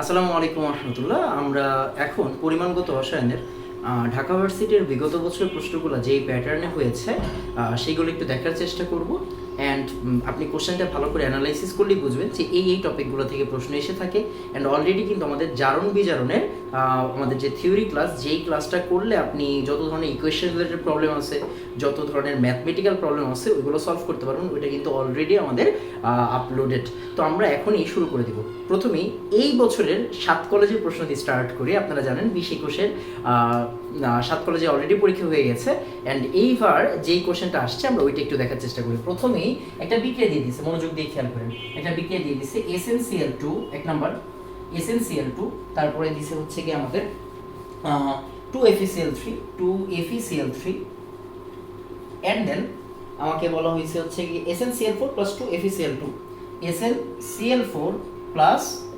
আসসালামু আলাইকুম রহমতুল্লাহ। আমরা এখন পরিমাণগত রসায়নের ঢাকা ভার্সিটির বিগত বছরের প্রশ্নগুলো যেই প্যাটার্নে হয়েছে সেইগুলো একটু দেখার চেষ্টা করব। অ্যান্ড আপনি কোশ্চেনটা ভালো করে অ্যানালাইসিস করলেই বুঝবেন যে এই টপিকগুলো থেকে প্রশ্ন এসে থাকে। অ্যান্ড অলরেডি কিন্তু আমাদের জারণ বিজারণের আমাদের যে থিওরি ক্লাস, যেই ক্লাসটা করলে আপনি যত ধরনের ইকুয়েশন রিলেটেড প্রবলেম আছে, যত ধরনের ম্যাথমেটিক্যাল প্রবলেম আছে, ওইগুলো সলভ করতে পারবেন। ওইটা কিন্তু অলরেডি আমাদের আপলোডেড। তো আমরা এখনই শুরু করে দেব। প্রথমেই এই বছরের 7 কলেজের প্রশ্ন দিয়ে স্টার্ট করি। আপনারা জানেন 20-21-এর 7 কলেজে অলরেডি পরীক্ষা হয়ে গেছে। অ্যান্ড এইবার যেই কোশ্চেনটা আসছে আমরা ওইটা একটু দেখার চেষ্টা করি। প্রথমেই একটা বিক্রিয়া দিয়ে দিচ্ছে, মনোযোগ দিয়ে খেয়াল করেন। একটা বিক্রিয়া দিয়ে দিচ্ছে SnCl2, এক নাম্বার SnCl2, তারপরে দিছে হচ্ছে কি আমাদের 2FeCl3 অ্যান্ড দেন আমাকে বলা হয়েছে হচ্ছে কি SnCl4 + 2FeCl2, SnCl4 +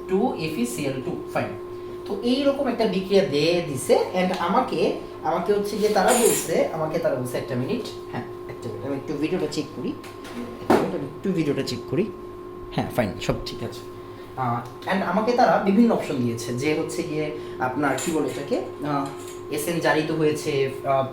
2FeCl2, fine. তো এইরকম একটা বিক্রিয়া দিয়ে দিছে। অ্যান্ড আমাকে হচ্ছে যে তারা বলছে একটা মিনিট, হ্যাঁ একটা মিনিট, আমি একটু ভিডিওটা চেক করি। হ্যাঁ ফাইন, সব ঠিক আছে। অ্যান্ড আমাকে তারা বিভিন্ন অপশন দিয়েছে, যে হচ্ছে গিয়ে আপনার কি বলে এটাকে Sn জারিত হয়েছে,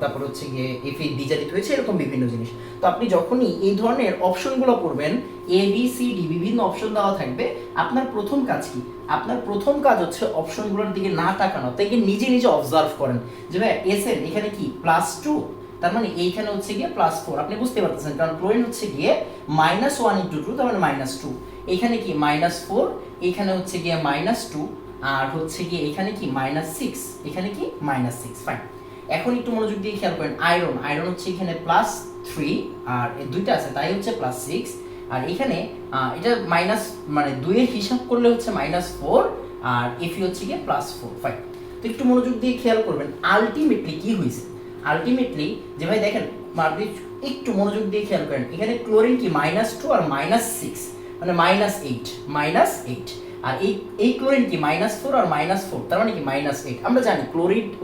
তারপর হচ্ছে গিয়ে Fe বিজারিত হয়েছে, এরকম বিভিন্ন জিনিস। তো আপনি যখনই এই ধরনের অপশনগুলো পড়বেন, ABCD বিভিন্ন অপশন দেওয়া থাকবে, আপনার প্রথম কাজ কি? আপনার প্রথম কাজ হচ্ছে অপশনগুলোর দিকে না তাকানো, তাই নিজে নিজে অবজার্ভ করেন যে ভাই Sn এখানে কি +2, তার মানে এইখানে হচ্ছে গিয়ে +4। আপনি বুঝতে পারতেছেন, কারণ ক্লোরিন হচ্ছে গিয়ে -1 × 2, তার মানে -2। এখানে কি -4, এখানে হচ্ছে গিয়ে -2, আর হচ্ছে গিয়ে এখানে কি -6, এখানে কি -6, ফাইন। এখন একটু মনোযোগ দিয়ে খেয়াল করেন, আয়রন হচ্ছে এখানে +3, আর এই দুইটা আছে তাই হচ্ছে +6, আর এখানে এটা মাইনাস মানে 2 এর হিসাব করলে হচ্ছে -4, আর Fe হচ্ছে গিয়ে +4, ফাইন। তো একটু মনোযোগ দিয়ে খেয়াল করবেন আলটিমেটলি কি হয়েছে। আলটিমেটলি যে ভাই দেখেন, একটু মনোযোগ দিয়ে খেয়াল করেন, এখানে ক্লোরিন কি -2 আর -6, মানে -8, আর এই ক্লোরিন কি -4 আর -4, তার মানে কি -8। আমরা জানি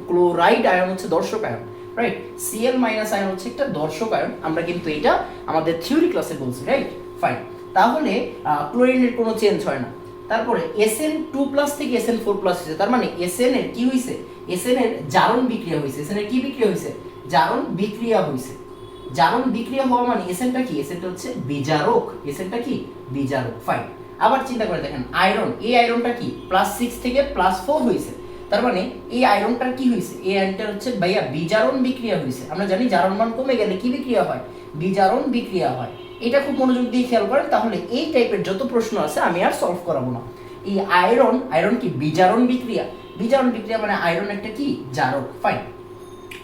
ক্লোরাইড আয়ন হচ্ছে দর্শক আয়ন, রাইট? Cl- আয়ন হচ্ছে একটা দর্শক আয়ন, আমরা কিন্তু এটা আমাদের থিওরি ক্লাসে বলছি, রাইট? ফাইন। তাহলে ক্লোরিনের কোনো চেঞ্জ হয় না। তারপরে Sn2+ থেকে Sn4+ হয়েছে, তার মানে Sn এর কি হয়েছে? Sn এর জারণ বিক্রিয়া হয়েছে। Sn এর কি বিক্রিয়া হয়েছে? জারণ বিক্রিয়া হয়েছে। জারণ বিক্রিয়া হওয়া মানে Snটা কি? Snটা হচ্ছে বিজারক। Snটা কি? বিজারক, ফাইন। আবার চিন্তা করে দেখেন আয়রন, এই আয়রনটা কি +6 থেকে +4 হয়েছে, তার মানে এই আয়রনটার কি হয়েছে? এই আয়রনটা হচ্ছে ভাইয়া বিজারণ বিক্রিয়া হয়েছে। আমরা জানি জারণ মান কমে গেলে কি বিক্রিয়া হয়? বিজারণ বিক্রিয়া হয়। এটা খুব মনোযোগ দিয়ে খেয়াল করেন, তাহলে এই টাইপের যত প্রশ্ন আছে আমি আর সলভ করাবো না। এই আয়রন কি বিজারণ বিক্রিয়া মানে আয়রন একটা কি জারক, ফাইন।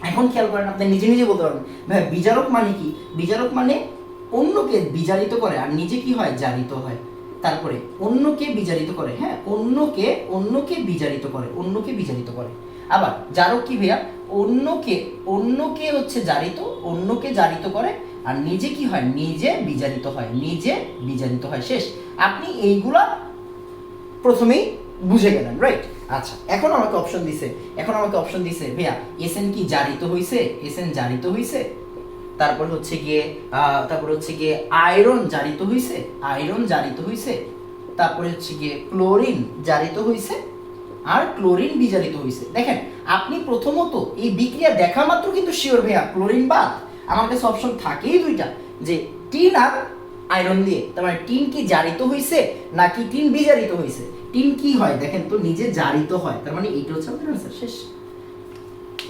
এখন খেয়াল করেন, আপনি নিজে নিজে বলতে পারবেন ভাই বিজারক মানে কি? বিজারক মানে অন্যকে বিজারিত করে আর নিজে কি হয়? জারিত হয়। তারপরে অন্যকে বিজারিত করে, হ্যাঁ অন্যকে বিজারিত করে। আবার জারক কি ভাইয়া? অন্যকে হচ্ছে অন্যকে জারিত করে, আর নিজে কি হয়? নিজে বিজারিত হয়, শেষ। আপনি এইগুলা প্রথমেই বুঝে গেলেন, রাইট? আচ্ছা, এখন আমাকে অপশন দিছে ভাইয়া Sn কি জারিত হইছে? তারপর হচ্ছে গিয়ে আয়রন জারিত হইছে, তারপরে হচ্ছে গিয়ে ক্লোরিন জারিত হইছে, আর ক্লোরিন বিজারিত হইছে। দেখেন, আপনি প্রথমত এই বিক্রিয়া দেখা মাত্র কিন্তু শিওর ভাইয়া ক্লোরিন বাদ। আমার কাছে অপশন থাকেই দুইটা, যে টিন আর আয়রন দিয়ে। তার মানে টিন কি জারিত হইছে নাকি টিন বিজারিত হইছে? টিন কি হয় দেখেন তো, নিজে জারিত হয়, তার মানে এইটা হচ্ছে আমাদের আনসার, শেষ।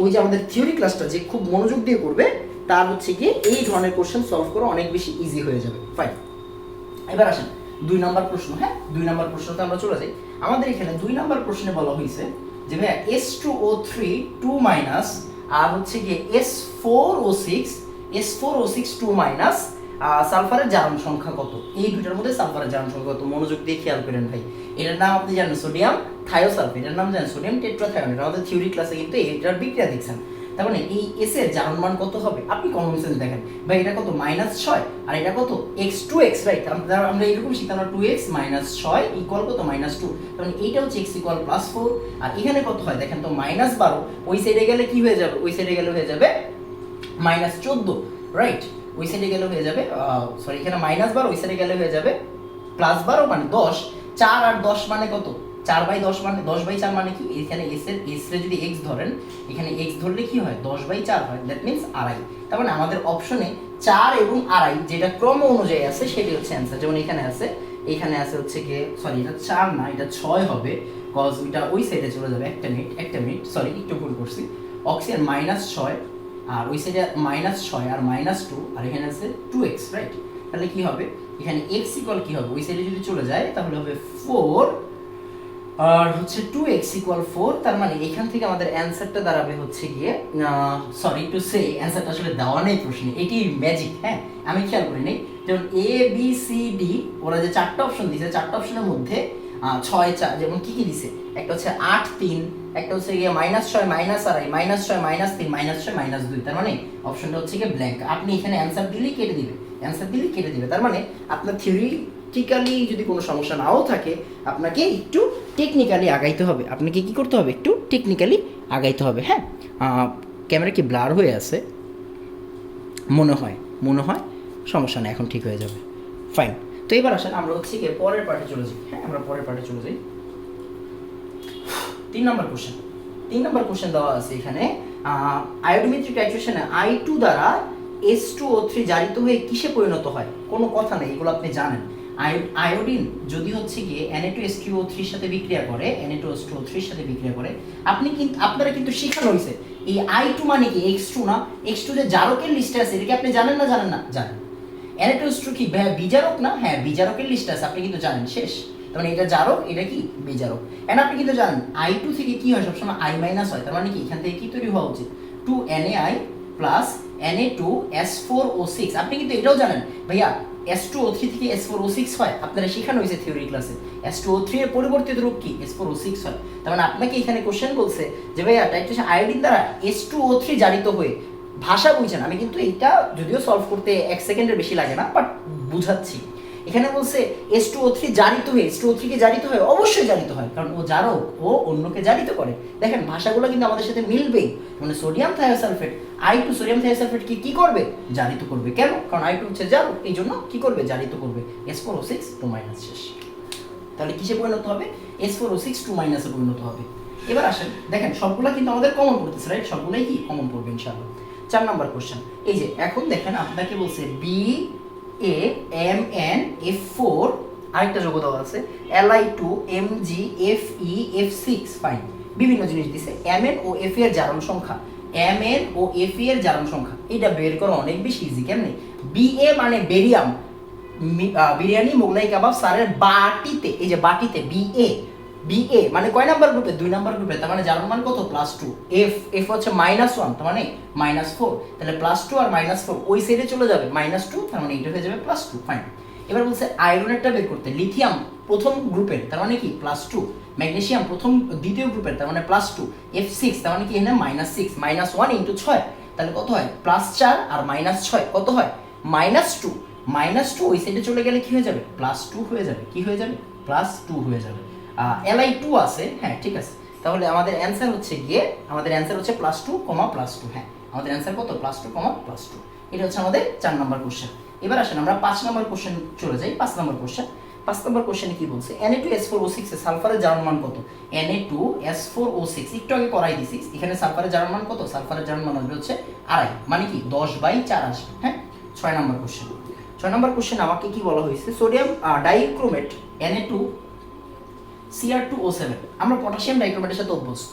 ওই যে আমাদের থিওরি ক্লাসটা যে খুব মনোযোগ দিয়ে করবে, তার হচ্ছে গিয়ে এই ধরনের কোশ্চেন সলভ করা অনেক বেশি ইজি হয়ে যাবে, ফাইন। এবার আসেন 2 নম্বর প্রশ্ন। হ্যাঁ, 2 নম্বর প্রশ্নতে আমরা চলে যাই। আমাদের এখানে 2 নম্বর প্রশ্নে বলা হয়েছে যে ভাইয়া S2O3 2- আর হচ্ছে গিয়ে S4O6 2- সালফারের জারণ সংখ্যা কত? এই দুইটার মধ্যে সালফারের জারণ সংখ্যা কত? মনোযোগ দিয়ে খেয়াল করেন ভাই। এটার নাম আপনি জানেন সোডিয়াম থায়োসালফেট, এটার নাম জানেন সোডিয়াম টেট্রাথায়োন। এটা আমাদের থিওরি ক্লাসে কিন্তু এটার বিক্রিয়া দেখছেন। তার মানে এই S এর জারণ মান কত হবে? আপনি কমন সেন্স দেখেন ভাই, এটা কত? -6, আর এটা কত? x2x, right? আমরা এরকম শিখতাম না, 2x - 6 = কত? -2। তার মানে এইটা হচ্ছে x = +4, আর এখানে কত হয় দেখেন তো? -12। ওই সাইডে গেলে কি হয়ে যাবে? ওই সাইডে গেলে হয়ে যাবে -14, রাইট? ওই সাইডে গেলে হয়ে যাবে সরি, এখানে -12, ওই সাইডে গেলে হয়ে যাবে +12, মানে 10। 4 আর 10 মানে কত? 4/10 মানে 10/4 মানে কি, এখানে এস এর যদি x ধরেন, এখানে x ধরলে কি হয় 10/4 হয়, দ্যাট মিন্স আড়াই। তার মানে আমাদের অপশনে 4 এবং আড়াই যেটা ক্রম অনুযায়ী আছে সেটাই হচ্ছে অ্যান্সার। যেমন এখানে আছে হচ্ছে গিয়ে, সরি এটা 4 না, এটা 6 হবে, কজ এটা ওই সাইডে চলে যাবে। একটা মিনিট সরি, একটু ভুল করছি। অক্সিজেন -6 আর ওই সাইডে -6 আর -2 আর এখানে আছে 2x, রাইট? তাহলে কি হবে, এখানে x ইকুয়াল কি হবে, ওই সাইডে যদি চলে যায় তাহলে হবে 4 আর হচ্ছে 2x ইকুয়াল 4। তার মানে এখান থেকে আমাদের অ্যান্সারটা দাঁড়াবে হচ্ছে গিয়ে, সরি টু সে অ্যান্সারটা আসলে দেওয়া নেই প্রশ্নে, এটি ম্যাজিক। হ্যাঁ, আমি খেয়াল করি নেই। যেমন এ বি সি ডি ওরা যে 4টা অপশন দিয়েছে, 4টা অপশনের মধ্যে 6 4 যেমন কি কি দিছে, একটা হচ্ছে 8 3, একটা হচ্ছে গিয়ে -6 -2 -6 -3 -6 -2। তার মানে অপশনটা হচ্ছে গিয়ে ব্ল্যাঙ্ক। আপনি এখানে অ্যান্সার দিলেই কেটে দিবে, তার মানে আপনার থিওরিটিক্যালি যদি কোনো সমস্যা নাও থাকে, আপনাকে একটু টেকনিক্যালি আগাইতে হবে। আপনাকে কি করতে হবে, একটু টেকনিক্যালি আগাইতে হবে। হ্যাঁ, ক্যামেরা কি ব্লার হয়ে আছে মনে হয়, সমস্যা নেই, এখন ঠিক হয়ে যাবে, ফাইন। তো এবার আসেন আমরা হচ্ছে গিয়ে পরের পার্টে চলে যাই। হ্যাঁ, আমরা পরের পার্টে চলে যাই। 3 নম্বর কোশ্চেন দেওয়া আছে এখানে, আয়োডোমেট্রিক টাইট্রেশনে I2 দ্বারা H2O3 জারিত হয়ে কিসে পরিণত হয়? কোনো কথা নেই, এগুলো আপনি জানেন। আয়োডিন যদি হচ্ছে গিয়ে Na2H3O3 এর সাথে বিক্রিয়া করে, Na2H2O3 এর সাথে বিক্রিয়া করে, আপনারা কিন্তু শেখানো হয়েছে এই I2 মানে কি X2 না, X2 যে জারকের লিস্টে আছে, এটা কি আপনি জানেন না? জানেন। Na2H2 কি বিজারক না? হ্যাঁ, বিজারকের লিস্টে আছে, আপনি কিন্তু জানেন, শেষ। তার মানে এটা জারক, এটা কি বিজারক। এন্ড আপনি কিন্তু জানেন I2 থেকে কি হয়, সবসময় I- হয়। তার মানে কি এখান থেকে কি তৈরি হওয়া উচিত, 2NaI প্লাস Na2S4O6। আপনি কিন্তু এটাও জানেন ভাইয়া, S2O3 থেকে S4O6 হয়, আপনারা শেখানো হয়েছে থিওরি ক্লাসে। S2O3 এর পরিবর্তিত রূপ কি, S4O6 হয়। তার মানে আপনাকে এখানে কোশ্চেন বলছে যে ভাইয়া টাইট্রেশন আয়োডিন দ্বারা H2O3 জারিত হয়ে, ভাষা বুঝছেন, আমি কিন্তু এটা যদিও সলভ করতে 1 সেকেন্ডের বেশি লাগে না, বাট বুঝাচ্ছি। এখানে বলছে H2O3 জারিত হয়ে, H2O3 কে জারিত হয়, অবশ্যই জারিত হয়, কারণ ও জারক, ও অন্যকে জারিত করে। দেখেন ভাষাগুলো কিন্তু আমাদের সাথে মিলবেই। মানে sodium thiosulphate, I2 sodium thiosulphate কি করবে, জারিত করবে। কেন? কারণ I2 হচ্ছে জারক, এই জন্য কি করবে, জারিত করবে। S4O6 2- শেষ। তাহলে কিসে পরিণত হবে, S4O6 2- এ পরিণত হবে। এবার আসেন, দেখেন সবগুলা কিন্তু আমাদের কমন পড়তেছে, রাইট? সবগুলাই কি কমন পড়বে ইনশাআল্লাহ। 4 নম্বর কোশ্চেন, এই যে এখন দেখেন আপনাকে বলছে BaMnF4, আরেকটা যোগ দেওয়া আছে Li2MgFeF6, ফাইন। বিভিন্ন জিনিস দিছে, Mn ও F এর জারণ সংখ্যা, Mn ও F এর জারণ সংখ্যা, এটা বের করা অনেক বেশি ইজি। কেমনে? Ba মানে বেরিয়াম, বিরিয়ানি মোগলাই কাবাব স্যারের বাটিতে, এই যে বাটিতে BA মানে কয় নাম্বার গ্রুপে, 2 নাম্বার গ্রুপে। তার মানে জার্মান মান কত, +2। F হচ্ছে -1, তার মানে -4। তাহলে +2 আর -4 ওই সাইডে চলে যাবে, -2, তার মানে এটা হয়ে যাবে +2, ফাইন। এবার বলছে আয়রনেরটা বের করতে, লিথিয়াম প্রথম গ্রুপের, তার মানে কি +2, ম্যাগনেসিয়াম দ্বিতীয় গ্রুপের, তার মানে +2, F6 তার মানে কি এখানে -6, -1 × 6, তাহলে কত হয়, +4 আর -6 কত হয়, -2। -2 ওই সাইডে চলে গেলে কি হয়ে যাবে, +2 হয়ে যাবে। কি হয়ে যাবে, +2 হয়ে যাবে। Li2 আছে, হ্যাঁ ঠিক আছে। তাহলে আমাদের অ্যান্সার হচ্ছে গিয়ে, +2, +2, হ্যাঁ আমাদের অ্যান্সার কত, +2, +2। এটা হচ্ছে আমাদের 4 নম্বর কোশ্চেন। এবার আসেন আমরা 5 নম্বর কোশ্চেন চলে যাই। 5 নম্বর কোশ্চেনে কি বলছে, Na2S4O6 এর সালফারের জারণ মান কত? Na2S4O6 একটু আগে করাই দিছি, এখানে সালফারের জারণ মান কত? সালফারের জারণ মান আসবে হচ্ছে 2.5, মানে কি 10/4 আসবে। হ্যাঁ, 6 নম্বর কোশ্চেন আমাকে কি বলা হয়েছে, সোডিয়াম ডাইক্রোমেট Na2Cr2O7, আমরা পটাশিয়াম ডাইক্রোমেটের সাথে অভ্যস্ত,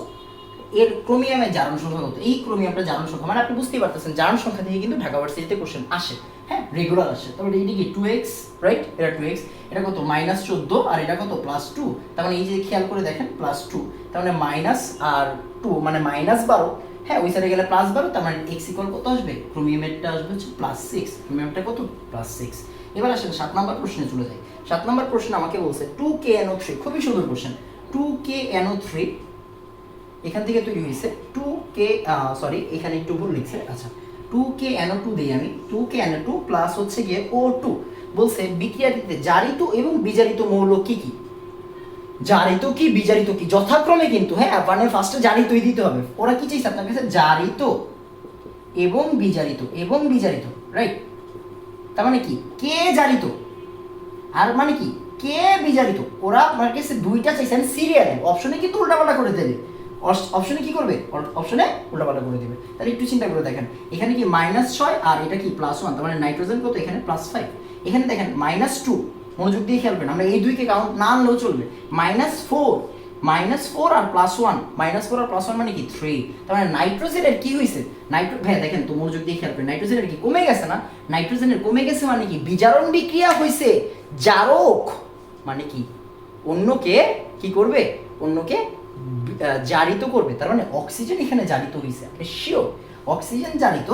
এর ক্রোমিয়ামের জারণ সংখ্যা কত? এই ক্রোমিয়ামটা জারণ সংখ্যা, মানে আপনি বুঝতেই পারতেছেন জারণ সংখ্যা থেকে কিন্তু ঢাকা ভার্সিটিতে কোশ্চেন আসে, হ্যাঁ রেগুলার আসে। তারপরে এইটা কি 2x, রাইট? এটা 2x, এটা কত, -14, আর এটা কত, +2। তার মানে এই যে খেয়াল করে দেখেন +2, তার মানে মাইনাস আর 2 মানে -12, হ্যাঁ ওই সাইডে গেলে +12, তার মানে x ইকুয়াল কত আসবে, ক্রোমিয়ামেরটা আসবে হচ্ছে +6, ক্রোমিয়ামটা কত, +6। এবার আসেন 7 নম্বর প্রশ্নে চলে যাই। 7 নম্বর প্রশ্ন আমাকে বলছে 2KNO3, খুবই সুন্দর কোশ্চেন। 2KNO3 এখান থেকে তৈরি হয়েছে 2K, সরি এখানে একটু ভুল লিখছে, আচ্ছা 2KNO2 দেই আমি, 2KNO2 প্লাস হচ্ছে গিয়ে O2। বলছে বিক্রিয়াটিতে জারিত এবং বিজারিত মৌল কি কি, জারিত কি বিজারিত কি যথাক্রমে কিন্তু, হ্যাঁ মানে ফার্স্টে জারিতই দিতে হবে। ওরা কি চাইছে আপনার কাছে, জারিত এবং বিজারিত, রাইট? তার মানে কি কে জারিত আর মানে কি কে বিজারিত, ওরা আমার কাছে দুইটা চাইছেন সিরিয়ালে, অপশনে কিন্তু উল্টাপাল্টা করে দেবে, অপশনে কি করবে, অপশনে উল্টাপাল্টা করে দেবে। তাহলে একটু চিন্তা করে দেখেন, এখানে কি -6 আর এটা কি +1, তার মানে নাইট্রোজেন কত, এখানে +5, এখানে দেখেন -2, মনোযোগ দিয়ে খেয়াল করেন, আমরা এই দুইকে কাউন্ট না আনলেও চলবে, -4 আর +1, -4 আর +1 মানে কি 3, তার মানে নাইট্রোজেনের কি হয়েছে, ভাই দেখেন তো মনোযোগ দিয়ে খেয়াল করেন, নাইট্রোজেনের কি কমে গেছে না, নাইট্রোজেনের কমে গেছে মানে কি বিজারণ বিক্রিয়া হয়েছে, জারক মানে কি অন্যকে কি করবে, অন্যকে জারিত করবে, তার মানে অক্সিজেন এখানে জারিত হয়েছে, আপনি শিওর অক্সিজেন জারিত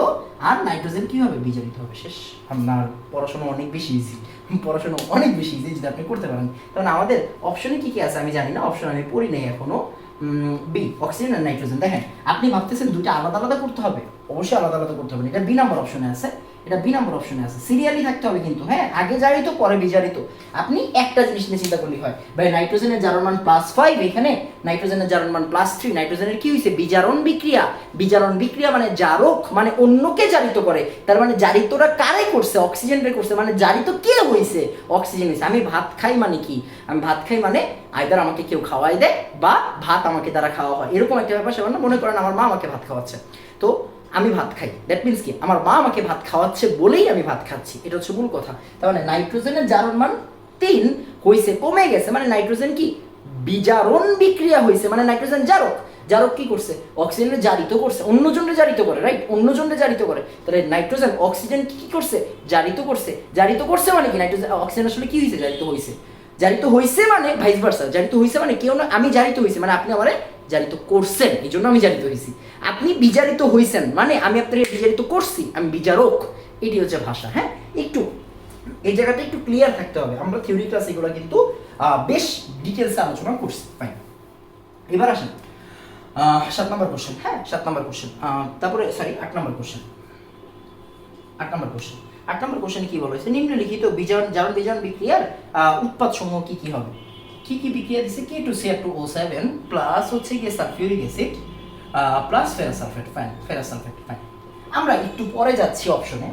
আর নাইট্রোজেন কি হবে, বিজারিত হবে, শেষ। আপনার পড়াশোনা অনেক বেশি ইজি, যদি আপনি করতে পারেন। কারণ আমাদের অপশনে কি কি আছে আমি জানি না, অপশন আমি পড়ি নাই এখনো। বি, অক্সিজেন আর নাইট্রোজেন। দেখেন আপনি ভাবতেছেন দুইটা আলাদা আলাদা করতে হবে, অবশ্যই আলাদা আলাদা করতে হবে, এটা বি নাম্বার অপশনে আছে, এটা বি নাম্বার অপশনে আছে, সিরিয়ালি থাকতে হবে কিন্তু, হ্যাঁ আগে জারিত পরে বিজারিত। আপনি একটা জিনিস নিয়ে চিন্তা করলেই হয়, ভাই নাইট্রোজেনের জারণ মান +5, এখানে নাইট্রোজেনের জারণ মান +3, নাইট্রোজেনের কি হয়েছে, বিজারণ বিক্রিয়া মানে জারক মানে অন্যকে জারিত করে, তার মানে জারিতটা কারে করছে, অক্সিজেন রে করছে, মানে জারিত কে হয়েছে, অক্সিজেন হয়েছে। আমি ভাত খাই মানে কি, আমি ভাত খাই মানে আইদার আমাকে কেউ খাওয়াই দেয় বা ভাত আমাকে দ্বারা খাওয়া হয়, এরকম একটা ব্যাপার। সেটা মনে করেন আমার মা আমাকে ভাত খাওয়াচ্ছে, তো আমি ভাত খাই, দ্যাট মিনস কি আমার মা আমাকে ভাত খাওয়াচ্ছে বলেই আমি ভাত খাচ্ছি, এটা হচ্ছে মূল কথা। তার মানে নাইট্রোজেনের জারণ মান 3 হয়েছে, কমে গেছে, মানে নাইট্রোজেন কি বিজারণ বিক্রিয়া হয়েছে, মানে নাইট্রোজেন জারক কি করছে, অক্সিজেনের জারিত করছে, অন্যজনের জারিত করে, রাইট, অন্যজনের জারিত করে। তাহলে নাইট্রোজেন অক্সিজেন কি করছে, জারিত করছে মানে কি নাইট্রোজেন অক্সিজেন আসলে কি হয়েছে, জারিত হয়েছে মানে ভাইস ভার্সা, জারিত হয়েছে মানে কেউ না, আমি জারিত হয়েছি মানে আপনি আমারে জারিত করছেন, এই জন্য আমি জারিত হয়েছি। আপনি বিজারিত হয়েছেন মানে আমি আপনাকে বিজারিত করছি, আমি বিজারক, এটি হচ্ছে ভাষা। হ্যাঁ, একটু এই জায়গাটা একটু ক্লিয়ার থাকতে হবে, আমরা থিওরি ক্লাস এগুলো কিন্তু বেশ ডিটেলসে আলোচনা করছি। ফাইন, এবার আসেন 7 নম্বর কোশ্চেন। হ্যাঁ 7 নম্বর কোশ্চেন, তারপরে সরি 8 নম্বর কোশ্চেন। 8 নম্বর কোশ্চেন কি বলা হয়েছে, নিম্নলিখিত জারণ বিজারণ বিক্রিয়ার উৎপাদ সমূহ কি কি হবে, কি কি বিক্রিয়া দিচ্ছে, K2Cr2O7 প্লাস হচ্ছে গিয়ে sulphuric acid plus ferrous sulphate. Fine, আমরা একটু পরে যাচ্ছি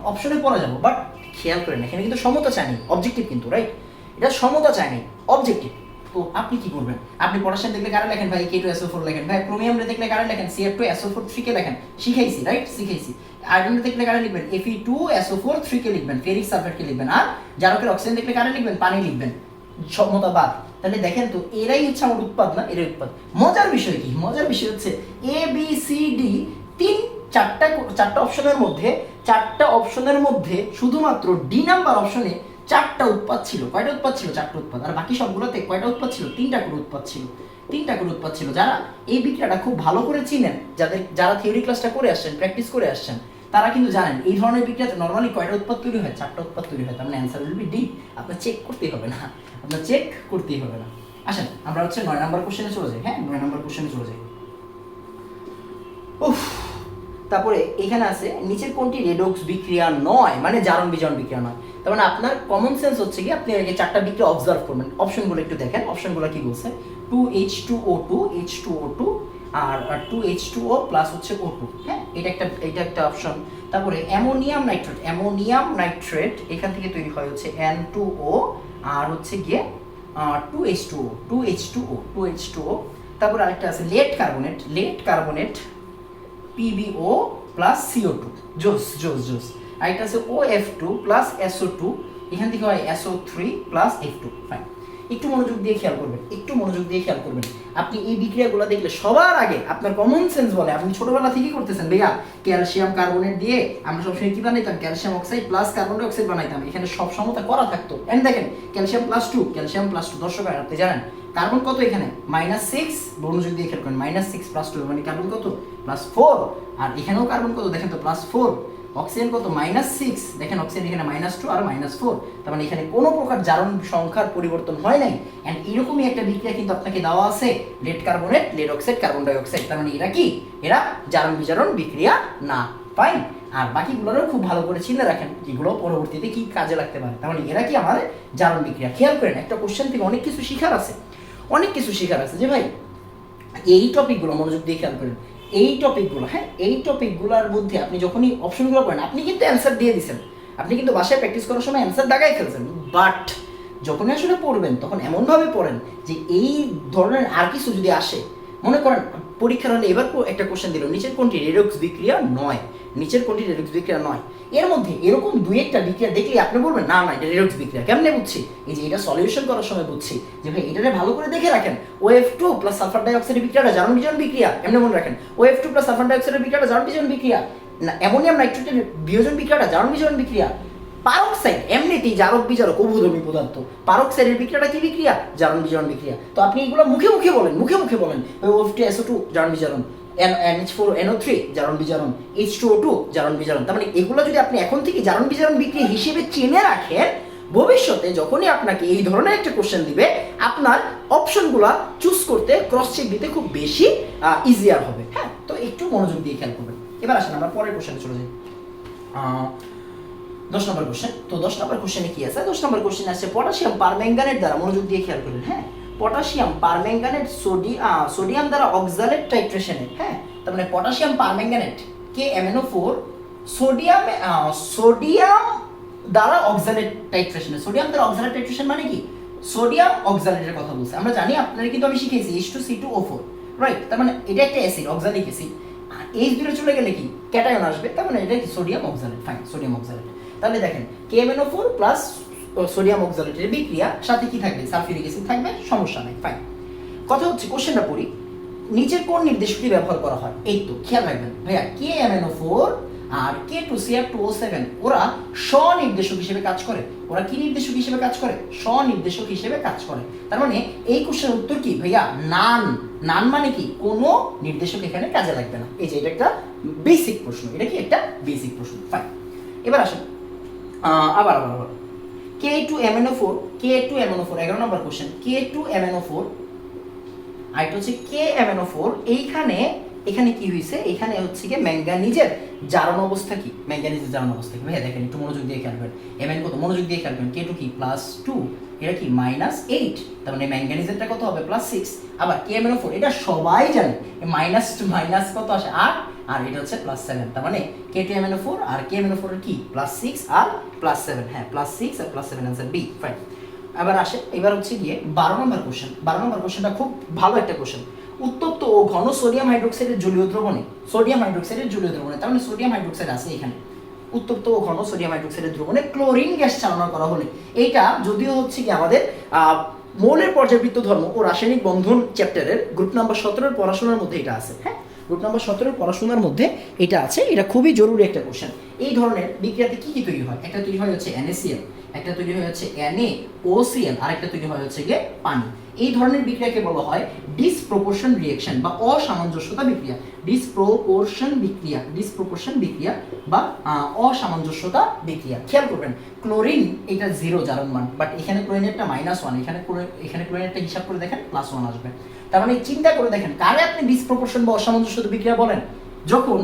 অপশনে পরে যাবো, বাট খেয়াল করেন এখানে কিন্তু সমতা চায়নি, অবজেক্টিভ কিন্তু, রাইট, এটা সমতা চায়নি, অবজেক্টিভ। তো আপনি কি করবেন, আপনি পটাশিয়াম দেখলে কারে লেখেন ভাই K2SO4 লেখেন, ভাই ক্রোমিয়াম দেখলে কারে লেখেন Cr2SO4 3 কে লেখেন, শিখাইছি, রাইট, শিখাইছি। আয়রন দেখলে কারে লিখবেন Fe2SO4 3 কে লিখবেন, ফেরিক সালফেট কে লিখবেন, আর জারকের অক্সিজেন দেখলে কারে লিখবেন, পানি লিখবেন, সমতা বাদ। তাহলে দেখেন তো এরাই হচ্ছে আমার উৎপাদ না, এর উৎপাদ। মজার বিষয় কি, মজার বিষয় হচ্ছে A B C D চারটা অপশনের মধ্যে শুধুমাত্র ডি নাম্বার অপশনে 4টা উৎপাদ ছিল। কয়টা উৎপাদ ছিল, 4টা উৎপাদ। আর বাকি সবগুলোতে কয়টা উৎপাদ ছিল, 3টা করে উৎপাদ ছিল। যারা এই বিক্রিয়াটা খুব ভালো করে চিনেন, যারা থিওরি ক্লাসটা করে আসছেন, প্র্যাকটিস করে আসছেন, তারা কিন্তু জানেন এই ধরনের বিক্রিয়াতে নরমালি কয়টা উৎপাদ তৈরি হয়, 4টা উৎপাদ তৈরি হয়। তার মানে অ্যান্সার উইল বি ডি। আপনার চেক করতেই হবে না। আসেন আমরা হচ্ছে 9 নম্বর কোশ্চেনে চলে যাই। হ্যাঁ 9 নম্বর কোশ্চেনে চলে যাই। তারপরে এখানে আছে নিচের কোনটি রেডক্স বিক্রিয়া নয়, মানে জারণ বিজারণ বিক্রিয়া নয়। তার মানে আপনার কমন সেন্স হচ্ছে কি আপনি আগে 4টা বিক্রিয়া অবজার্ভ করবেন। অপশনগুলো একটু দেখেন, অপশনগুলো কি বলছে, 2H2O2 আর 2H2O প্লাস হচ্ছে O2। হ্যাঁ এটা একটা অপশন। তারপরে অ্যামোনিয়াম নাইট্রেট এখান থেকে তৈরি হয় হচ্ছে N2O আর হচ্ছে গিয়ে 2H2O। তারপর আরেকটা আছে lead carbonate PbO plus CO2। জোস। আরেকটা আছে OF2 প্লাস SO2, এখান থেকে হয় SO3 প্লাস F2। ফাইন, একটু মনোযোগ দিয়ে খেয়াল করবেন। আপনি এই বিক্রিয়াগুলো দেখলে সবার আগে আপনার কমন সেন্স বলে, আপনি ছোটবেলা থেকেই করতেছেন ভাইয়া, ক্যালসিয়াম কার্বনেট দিয়ে আমরা সবসময় কি বানাইতাম, calcium oxide plus carbon die oxide বানাইতাম। এখানে সব সমতা করা থাকতো। এন্ড দেখেন ক্যালসিয়াম প্লাস টু। দর্শক আপনি জানেন কার্বন কত, এখানে -6, মনোযোগ দিয়ে খেয়াল করেন, -6 প্লাস 2 মানে কার্বন কত, +4। আর এখানেও কার্বন কত দেখেন তো, +4। অক্সিজেন কত, -6, দেখেন অক্সিজেন এখানে -2 আর -4। তার মানে এখানে কোনো প্রকার জারণ সংখ্যার পরিবর্তন হয় নাই। এন্ড এরকমই একটা বিক্রিয়া কিন্তু আপনাকে দেওয়া আছে, lead carbonate, lead oxide, carbon dioxide. তার মানে এরা জারণ বিজারণ বিক্রিয়া না। ফাইন, আর বাকিগুলোরও খুব ভালো করে চিন্তা রাখেন, যেগুলো পরবর্তীতে কি কাজে লাগতে পারে। তার মানে এরা কি আমার জারণ বিক্রিয়া। খেয়াল করেন একটা কোশ্চেন থেকে অনেক কিছু শেখার আছে যে ভাই এই টপিকগুলো মনোযোগ দিয়ে খেয়াল করেন, এই টপিকগুলোর মধ্যে আপনি যখনই অপশনগুলো করেন, আপনি কিন্তু অ্যান্সার দিয়ে দিচ্ছেন, আপনি কিন্তু বাসায় প্র্যাকটিস করার সময় অ্যান্সার দাগাই ফেলছেন, যখনই আসলে পড়বেন তখন এমনভাবে পড়েন যে এই ধরনের আর কিছু যদি আসে, মনে করেন পরীক্ষার হলে এবার একটা কোশ্চেন দিল নিচের কোনটি রেডক্স বিক্রিয়া নয়, নিচের কোনটি রেডক্স বিক্রিয়া নয়, এর মধ্যে এরকম দুই একটা বিক্রিয়া দেখলে আপনি বলবেন না না এটা রেডক্স বিক্রিয়া। কেমনে বুঝছি? এই যে এটা সলিউশন করার সময় বুঝছি যে ভাই এটারে ভালো করে দেখে রাখেন, OF2 প্লাস সালফার ডাইঅক্সাইডের বিক্রিয়াটা জারণ বিজারণ বিক্রিয়া, এমনি মনে রাখেন OF2 প্লাস সালফার ডাইঅক্সাইডের বিক্রিয়াটা জারণ বিজারণ বিক্রিয়া, না অ্যামোনিয়াম নাইট্রেটের বিয়োজন বিক্রিয়াটা জারণ বিজারণ বিক্রিয়া, পারক্সাইড এমনিতেই জারক বিজারক উভধর্মী পদার্থ, পারক্সাইডের বিক্রিয়াটা কি বিক্রিয়া? জারণ বিজারণ বিক্রিয়া। তো আপনি এগুলো মুখে মুখে বলেন, মুখে মুখে বলেন OF2SO2 জারণ বিজারণ, NH4NO3 জারণ বিজারণ, H2O2 জারণ বিজারণ। তার মানে এগুলো যদি আপনি এখন থেকে জারণ বিজারণ বিক্রিয়া হিসেবে চেনে রাখেন, ভবিষ্যতে যখনই আপনাকে এই ধরনের একটা কোশ্চেন দিবে আপনার অপশনগুলো চুজ করতে, ক্রস চেক দিতে খুব বেশি ইজিয়ার হবে। হ্যাঁ, তো একটু মনোযোগ দিয়ে খেয়াল করবেন। এবার আসেন আমরা পরের কোশ্চেনে চলে যাই। 10 নম্বর কোশ্চেন। তো 10 নম্বর কোশ্চেনে কি আছে? 10 নম্বর কোশ্চেনে আছে পটাশিয়াম পারম্যাঙ্গানেট দ্বারা, মনোযোগ দিয়ে খেয়াল করবেন, হ্যাঁ, পটাশিয়াম পারম্যাঙ্গানেট সোডিয়াম দ্বারা অক্সালেট টাইট্রেশনে, হ্যাঁ, তার মানে পটাশিয়াম পারম্যাঙ্গানেট KMnO4 সোডিয়াম দ্বারা অক্সালেট টাইট্রেশনে, সোডিয়াম দ্বারা অক্সালেট টাইট্রেশন মানে কি? সোডিয়াম অক্সালেটের কথা বলছে। আমরা জানি আপনারা কিন্তু আমি শিখেছি H2C2O4, রাইট? তার মানে এটা একটা অ্যাসিড, অক্সালিক অ্যাসিড, এই দূরে চলে গেলে কি ক্যাটায়ন আসবে, তার মানে এটা কি sodium oxalate, fine, sodium oxalate. তাহলে দেখেন KMnO4 প্লাস সোডিয়াম অক্সালেটের বিক্রিয়া, সাথে কি থাকবে? সালফিউরিক অ্যাসিড থাকবে, সমস্যা নাই, ফাইন। কথা হচ্ছে কোশ্চেনটা পড়ি, নিচের কোন নির্দেশকটি ব্যবহার করা হয়? এই তো খেয়াল রাখবেন ভাইয়া, KMnO4 আর K2CF2O7 ওরা স্বনির্দেশক হিসেবে কাজ করে। ওরা কি নির্দেশক হিসেবে কাজ করে? স্বনির্দেশক হিসেবে কাজ করে। তার মানে এই কোশ্চেনের উত্তর কি ভাইয়া? নান। নান মানে কি? কোনো নির্দেশক এখানে কাজে লাগবে না। এই যে এটা একটা বেসিক প্রশ্ন, এটা কি একটা বেসিক প্রশ্ন, ফাইন। এবার আসেন আবার K2MnO4 11 নম্বর কোশ্চেন, K2MnO4 আর এটা হচ্ছে KMnO4, এখানে কি হয়েছে? এখানে হচ্ছে কি ম্যাঙ্গানিজের জারণ অবস্থা কি? ম্যাঙ্গানিজের জারণ অবস্থা কি ভাইয়া? দেখেন একটু মনোযোগ দিয়ে খেয়াল করেন, Mn কত? মনোযোগ দিয়ে খেয়াল করেন, K2 কি +2, এটা কি -8, তার মানে ম্যাঙ্গানিজেরটা কত হবে? +6। আবার KMnO4 এটা সবাই জানে, মাইনাস টু মাইনাস কত আসে? 8, আর এটা হচ্ছে +7, তার মানে K2MnO4 আর KMnO4 এর কি? +6 আর +7, হ্যাঁ, +6 আর +7, आंसर বি, ফাইন। এবার আসে, এবার হচ্ছে গিয়ে 12 নম্বর কোশ্চেন। 12 নম্বর কোশ্চেনটা খুব ভালো একটা কোশ্চেন। উত্তপ্ত ও ঘন সোডিয়াম হাইড্রোক্সাইডের জলীয় দ্রবণে, সোডিয়াম হাইড্রোক্সাইডের জলীয় দ্রবণে, তার মানে সোডিয়াম হাইড্রোক্সাইড আছে এখানে, উত্তপ্ত ও ঘন সোডিয়াম হাইড্রোক্সাইডের দ্রবণে ক্লোরিন গ্যাস চালনা করা হলে, এইটা যদিও হচ্ছে কি আমাদের মৌলের পর্যাবৃত্ত ধর্ম ও রাসায়নিক বন্ধন চ্যাপ্টারের গ্রুপ নাম্বার 17 পড়াশোনার মধ্যে এটা আছে, হ্যাঁ, গ্রুপ নাম্বার 17 পড়াশোনার মধ্যে এটা আছে। এটা খুবই জরুরি একটা কোশ্চেন। এই ধরনের বিক্রিয়াতে কি কি তৈরি হয়? একটা তৈরি হয় হচ্ছে NaCl, একটা তৈরি হয় হচ্ছে NaOCl, আর একটা তৈরি হয় হচ্ছে গিয়ে পানি। এই ধরনের বিক্রিয়াকে বলা হয় ডিসপ্রপোর্শন রিঅ্যাকশন বা অসামঞ্জস্যতা বিক্রিয়া, ডিসপ্রপোর্শন বিক্রিয়া বা অসামঞ্জস্যতা বিক্রিয়া। খেয়াল করবেন ক্লোরিন এটা 0 জারণ মান, বাট এখানে ক্লোরিনেরটা -1, এখানে ক্লোরিনেরটা হিসাব করে দেখেন +1 আসবে। তার মানে চিন্তা করে দেখেন কারে আপনি ডিসপ্রপোর্শন বা অসামঞ্জস্যতা বিক্রিয়া বলেন? যখন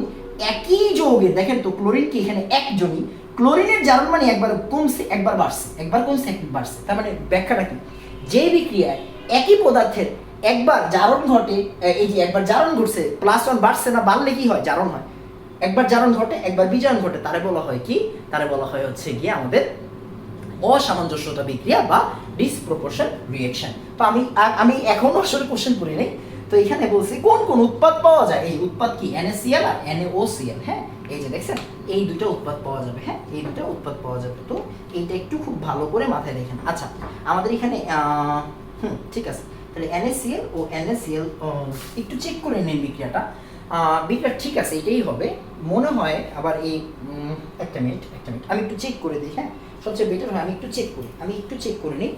একই যৌগে, দেখেন তো ক্লোরিন কি এখানে একজনই, ক্লোরিনের জারণ মানে একবার কমছে একবার বাড়ছে, একবার কমছে একবার বাড়ছে, তার মানে ব্যাখ্যাটা কি? যে বিক্রিয়ায় একই পদার্থের একবার জারণ ঘটে, এই যে একবার জারণ ঘটছে, +1 বাড়ছে না বাড়লে কি হয়? জারণ হয়। একবার জারণ ঘটে একবার বিজারণ ঘটে, তারে বলা হয় কি? তারে বলা হয় হচ্ছে গিয়ে আমাদের অসামঞ্জস্যতা বিক্রিয়া বা ডিসপ্রপোর্শন রিঅ্যাকশন। তো আমি এখনো আসলে কোশ্চেন পড়ি নাই, তো এখানে বলছি কোন কোন উৎপাদ পাওয়া যায়। এই উৎপাদ কি? NaCl আর NaOCl, হ্যাঁ, এই যে দেখছেন এই দুটো উৎপাদ পাওয়া যাবে, হ্যাঁ, এই দুটো উৎপাদ পাওয়া যাবে। তো এইটা একটু খুব ভালো করে মাথায় রাখেন। আচ্ছা, আমাদের এখানে ঠিক আছে, তাহলে NaCl ও NaCl একটু চেক করে নিন বিক্রিয়াটা। বিক্রিয়া ঠিক আছে, এটাই হবে মনে হয়। আবার এই একটা মিনিট আমি একটু চেক করে দিই, হ্যাঁ, সবচেয়ে বেটার হয় আমি একটু চেক করে নিই,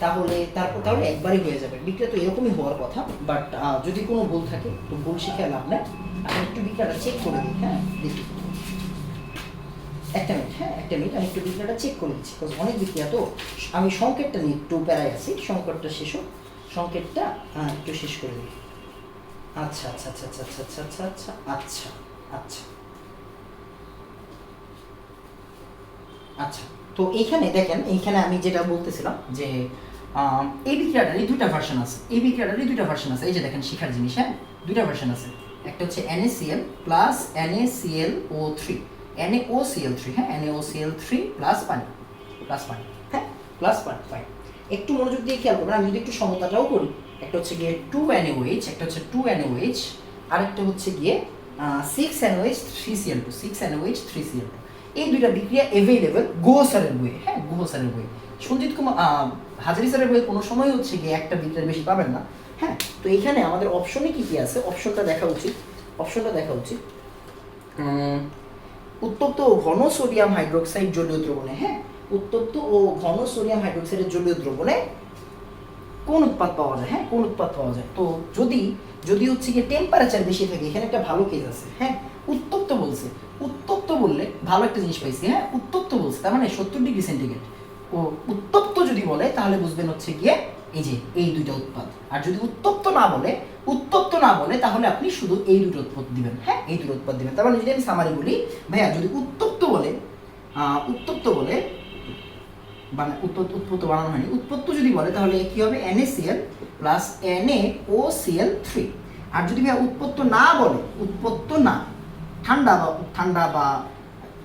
তাহলে একবারই হয়ে যাবে। বিক্রিয়া তো এরকমই হওয়ার কথা, বাট যদি কোনো ভুল থাকে তো ভুল শিখে লাভ নেই। আমি একটু বিক্রিয়াটা চেক করে দিই, হ্যাঁ, দেখি একটা মিনিট আমি একটু বিক্রিয়াটা চেক করে দিচ্ছি, অনেক বিক্রিয়া তো। আমি সংকেতটা নিয়ে একটু প্যারায় আছি, সংকেতটা শেষ হোক, সংকেতটা একটু শেষ করে দিই। আচ্ছা আচ্ছা আচ্ছা আচ্ছা আচ্ছা আচ্ছা আচ্ছা আচ্ছা আচ্ছা আচ্ছা আচ্ছা তো এইখানে দেখেন, এইখানে আমি যেটা বলতেছিলাম যে এই বিক্রিয়াটারই দুইটা ভার্সন আছে, এই যে দেখেন শিখার জিনিস, হ্যাঁ, দুইটা ভার্সন আছে। একটা হচ্ছে NaCl প্লাস NaClO3, NaOCl3, হ্যাঁ, NaOCl3 প্লাস পানি, হ্যাঁ, প্লাস পানি, ফাইন। একটু মনোযোগ দিয়ে খেয়াল করবেন, আমি যদি একটু সমতাটাও করি, একটা হচ্ছে গিয়ে 2NaOH, একটা হচ্ছে 2NaOH, আরেকটা হচ্ছে গিয়ে 6NaOH 3Cl2, 6NaOH 3Cl2। এই দুইটা বিক্রিয়া অ্যাভেলেবল গুহ স্যারের বইয়ে, হ্যাঁ গুহ স্যারের বইয়ে। সঞ্জিত কুমার হাজারি স্যারের বইয়ে কোনো সময় হচ্ছে গিয়ে একটা বিক্রিয়ার বেশি পাবেন না। হ্যাঁ, তো এইখানে আমাদের অপশনে কি কি আছে, অপশনটা দেখা উচিত। উত্তপ্ত ও ঘন সোডিয়াম হাইড্রোক্সাইড জলীয় দ্রবণে, হ্যাঁ উত্তপ্ত ও ঘন সোডিয়াম হাইড্রোক্সাইডের জলীয় দ্রবণে কোন উৎপাদ পাওয়া যায়, হ্যাঁ কোন উৎপাদ পাওয়া যায়। তো যদি হচ্ছে গিয়ে টেম্পারেচার বেশি থাকে, এখানে একটা ভালো কেস আছে, হ্যাঁ উত্তপ্ত বলছে, উত্তপ্ত বললে ভালো একটা জিনিস পাইছি, হ্যাঁ উত্তপ্ত বলছে তার মানে 70°C। ও উত্তপ্ত যদি বলে তাহলে বুঝবেন হচ্ছে গিয়ে এই যে এই দুইটা উৎপাদ। আর যদি উত্তপ্ত না বলে তাহলে আপনি শুধু এই দুটো উৎপাদ দিবেন, হ্যাঁ এই দুটো উৎপাদ দিবেন। তার মানে যদি আমি সামারি বলি, ভাইয়া যদি উত্তপ্ত বলে মানে উৎপত্ত বানানো হয়নি, উৎপত্ত যদি বলে তাহলে কি হবে NaCl প্লাস NaOCl3। আর যদি ভাইয়া উৎপত্ত না বলে, উৎপত্ত না ঠান্ডা বা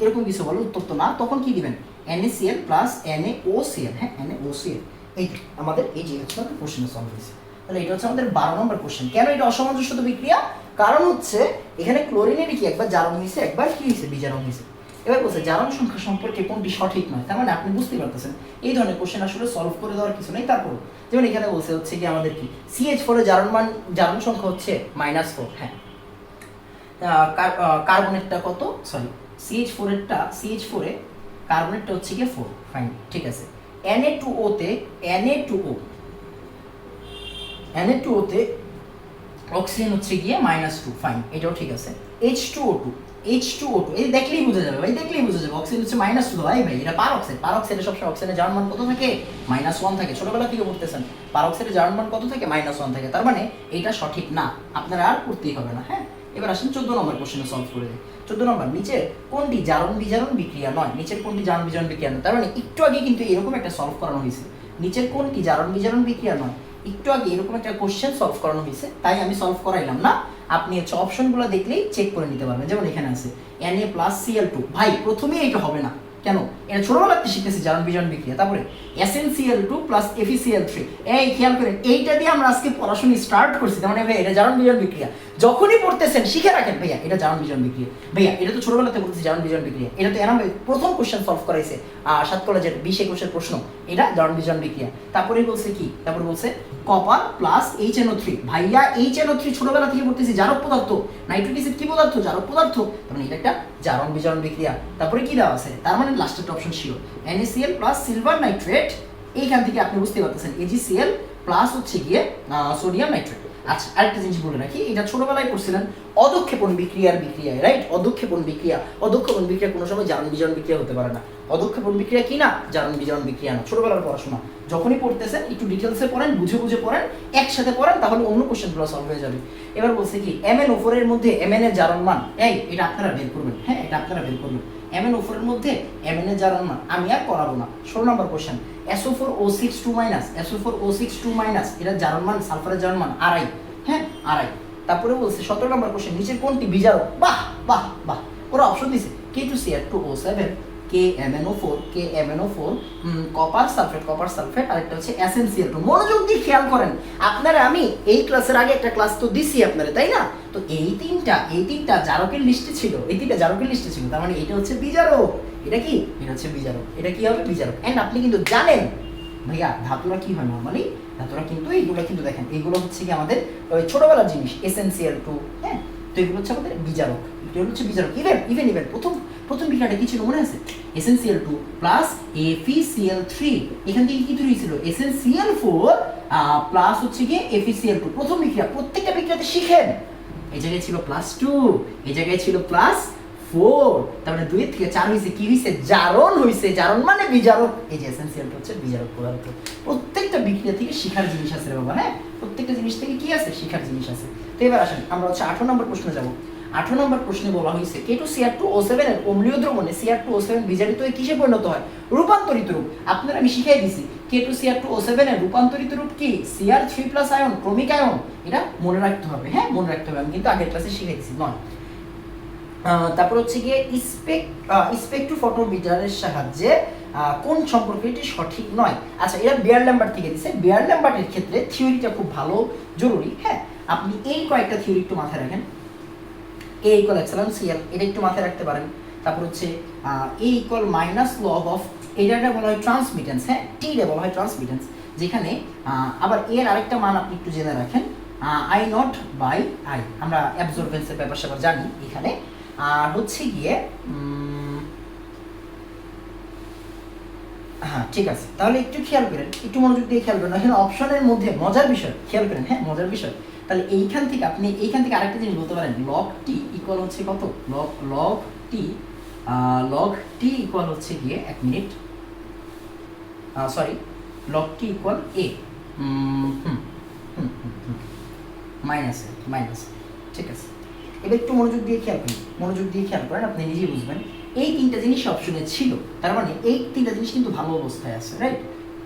এরকম কিছু বলে, উত্তপ্ত না, তখন কি দিবেন NaCl প্লাস NaOCl, হ্যাঁ NaOCl। এই আমাদের এই যে হচ্ছে কোশ্চেন সলভ হয়েছে। তাহলে এটা হচ্ছে আমাদের 12 নম্বর কোশ্চেন। কেন এটা অসামঞ্জস্য বিক্রিয়া? কারণ হচ্ছে এখানে ক্লোরিনের কি একবার জারণ হয়েছে, একবার কি হয়েছে বিজারণ হয়েছে। এবার বলছে জারণ সংখ্যা সম্পর্কে কোনটি সঠিক নয়। তার মানে আপনি বুঝতে পারতেছেন এই ধরনের কোশ্চেন আসলে সলভ করে দেওয়ার কিছু নেই। তারপর যেমন এখানে বলছে হচ্ছে কি আমাদের কি CH4 এর জারণ সংখ্যা হচ্ছে -4, হ্যাঁ কার্বনেরটা কত, সরি CH4 এ কার্বনেরটা হচ্ছে কি 4, ফাইন ঠিক আছে। Na2O তে অক্সিজেন হচ্ছে গিয়ে -2, ফাইন এটাও ঠিক আছে। H2O2 এই দেখলেই বোঝা যাবে ভাই, অক্সিজেন হচ্ছে -2, ভাই এটা পারঅক্সাইডে সবসময় অক্সিজেনের জারণ মান কত থাকে, -1 থাকে। ছোটবেলা থেকে পড়তেছেন পারঅক্সাইডের জারণ মান কত থাকে, -1 থাকে। তার মানে এটা সঠিক না, আপনারা আর করতেই হবে না। হ্যাঁ, এবার আসেন 14 নম্বর কোশ্চেনে সলভ করে দিই। 14 নম্বর, নিচে কোনটি জারণ বিজারণ বিক্রিয়া নয়, তার মানে একটু আগে কিন্তু এরকম একটা সলভ করানো হয়েছে, নিচের কোনটি জারণ বিজারণ বিক্রিয়া নয়, একটু আগে এরকম একটা কোশ্চেন সলভ করানো হয়েছে, তাই আমি সলভ করাইলাম না। আপনি হচ্ছে অপশনগুলো দেখলেই চেক করে নিতে পারবেন। যেমন এখানে আছে Na+Cl2, ভাই প্রথমেই এটা হবে না, কেন? এটা ছোটবেলাতে শিখতেছি জারণ বিজারণ বিক্রিয়া। তারপরে SnCl2 প্লাস FeCl3, এই খেয়াল করেন এইটা দিয়ে আমরা আজকে পড়াশোনা স্টার্ট করছি। তার মানে ভাই এটা জারণ বিজারণ বিক্রিয়া, যখনই পড়তেছেন শিখে রাখেন ভাইয়া এটা জারণ বিজারণ বিক্রিয়া। ভাইয়া এটা তো ছোটবেলাতে পড়তেছি জারণ বিজারণ বিক্রিয়া, এটা তো এরকম প্রথম কোশ্চেন সলভ করাইছে 7 কলেজের 20-21 প্রশ্ন, এটা জারণ বিজারণ বিক্রিয়া। তারপরে বলছে কি, তারপরে বলছে কপার প্লাস HNO3, ভাইয়া HNO3 ছোটবেলা থেকে পড়তেছি জারক পদার্থ, নাইট্রিক অ্যাসিড কি পদার্থ, জারক পদার্থ, তার মানে এটা একটা জারণ বিজারণ বিক্রিয়া। তারপরে কি দেওয়া আছে, তার মানে লাস্টের অপশন ছিল NaCl প্লাস সিলভার নাইট্রেট, এইখান থেকে আপনি বুঝতে পারতেছেন AgCl প্লাস হচ্ছে গিয়ে সোডিয়াম নাইট্রেট। আচ্ছা আরেকটা জিনিস বলে রাখি, এটা ছোটবেলায় পড়ছিলেন অদক্ষেপণ বিক্রিয়ায়, রাইট? অদক্ষেপণ বিক্রিয়া কোনো সময় জারণ বিজারণ বিক্রিয়া হতে পারে না। অদক্ষেপণ বিক্রিয়া কি না, জারণ বিজারণ বিক্রিয়া না। ছোটবেলার পড়াশোনা যখনই পড়তেছেন একটু ডিটেলসে পড়েন, বুঝে পড়েন, একসাথে পড়েন, তাহলে অন্য কোশ্চেনগুলো সলভ হয়ে যাবে। এবার বলছে কি MnO4 এর মধ্যে Mn এর জারণ মান, এটা আপনারা বের করবেন, হ্যাঁ এটা আপনারা বের করবেন। MnO4 এর মধ্যে Mn এর জারণ মান আমি আর করাবো না। 16 নম্বর কোশ্চেন, SO4O62-, এটা জারণ মান, সালফারের জারণ মান 2.5, হ্যাঁ 2.5। তারপরে বলছে 17 নম্বর কোশ্চেন, নিচের কোনটি বিজারক? বাহ, ওরা অপশন দিছে K2Cr2O7, KMnO4, কপার সালফেট, আরেকটা হচ্ছে SnCl2। মনোযোগ দিয়ে খেয়াল করেন আপনারা, আমি এই ক্লাসের আগে একটা ক্লাস তো দিছি আপনারা, তাই না? তো এই তিনটা জারকের লিস্টে ছিল, তার মানে এটা হচ্ছে বিজারক। এটা কি, এটা হচ্ছে বিজারক, এটা কি হবে বিজারক। এন্ড আপনি কিন্তু জানেন ভাইয়া ধাতুরা কি হয় নরমালি, ধাতুরা কিন্তু এইগুলো কিন্তু দেখেন, এইগুলো হচ্ছে কি আমাদের ছোটবেলার জিনিস SnCl2, হ্যাঁ তো এগুলো হচ্ছে আমাদের বিজারক, ইভেন প্রথম বিক্রিয়াটা কি ছিল মনে আছে? SnCl2 প্লাস FeCl3, এখান থেকে কি তৈরি হয়েছিল SnCl4 প্লাস হচ্ছে গিয়ে FeCl2। প্রথম বিক্রিয়া, প্রত্যেকটা বিক্রিয়াতে শিখেন এই জায়গায় ছিল +2, এই জায়গায় ছিল +4, তার মানে 2 থেকে 4 হয়েছে, কি হয়েছে জারণ হয়েছে, জারণ মানে বিজারক। এই যে SnCl2 হচ্ছে বিজারক পদার্থ। প্রত্যেকটা বিক্রিয়া থেকে শিখার জিনিস আছে রে বাবা, হ্যাঁ প্রত্যেকটা জিনিস থেকে কি আছে, শিখার জিনিস আছে। তো এবার আসেন আমরা হচ্ছে 18 নম্বর প্রশ্নে যাব। 18 নম্বর প্রশ্নে বলা হয়েছে K2Cr2O7 এর অম্লীয় দ্রবণে Cr2O7 বিজারিত হয়ে কিসে পরিণত হয়? রূপান্তরিত রূপ। আপনারা আমি শিখিয়ে দিছি K2Cr2O7 এর রূপান্তরিত রূপ কি? Cr3+ আয়ন, ক্রমিক আয়ন। এটা মনে রাখতে হবে, হ্যাঁ মনে রাখতে হবে, আমি কিন্তু আগের ক্লাসে শিখিয়ে দিছি নয়। তারপর হচ্ছে গিয়ে স্পেকট্রোফটোমিটারের সাহায্যে কোন সম্পর্ক এটি সঠিক নয়। আচ্ছা, এরা বিয়ার-ল্যাম্বার্ট থেকে দিছে। বিয়ার-ল্যাম্বার্টের ক্ষেত্রে থিওরিটা খুব ভালো জরুরি। হ্যাঁ, আপনি এই কয়েকটা থিওরি একটু মাথায় রাখেন। এ ইকুয়াল এপসাইলন সিএল, এটা একটু মাথায় রাখতে পারেন। তারপর হচ্ছে এ ইকুয়াল মাইনাস লগ অফ, এটা বলা হয় ট্রান্সমিটেন্স। হ্যাঁ, টি বলা হয় ট্রান্সমিটেন্স, যেখানে আবার এর আরেকটা মান আপনি একটু জেনে রাখেন, আই নট বাই আই। আমরা অ্যাবজর্বেন্সের ব্যাপার স্যাপার জানি এখানে। আর হচ্ছে গিয়ে হ্যাঁ ঠিক আছে, তাহলে একটু খেয়াল করেন, একটু মনোযোগ দিয়ে খেয়াল করেন। এখানে অপশনের মধ্যে মজার বিষয় খেয়াল করেন, হ্যাঁ মজার বিষয়। তাহলে এইখান থেকে আপনি এইখান থেকে আরেকটা জিনিস বলতে পারেন, লগ টি ইকুয়াল হচ্ছে কত, লগ টি ইকুয়াল হচ্ছে গিয়ে 1 minute, sorry, log T equal এ মাইনাস, ঠিক আছে। এবার একটু মনোযোগ দিয়ে খেয়াল করেন, মনোযোগ দিয়ে খেয়াল করেন, আপনি নিজেই বুঝবেন। এই তিনটা জিনিস অপশনে ছিল, তার মানে এই তিনটা জিনিস কিন্তু ভালো অবস্থায় আছে, রাইট,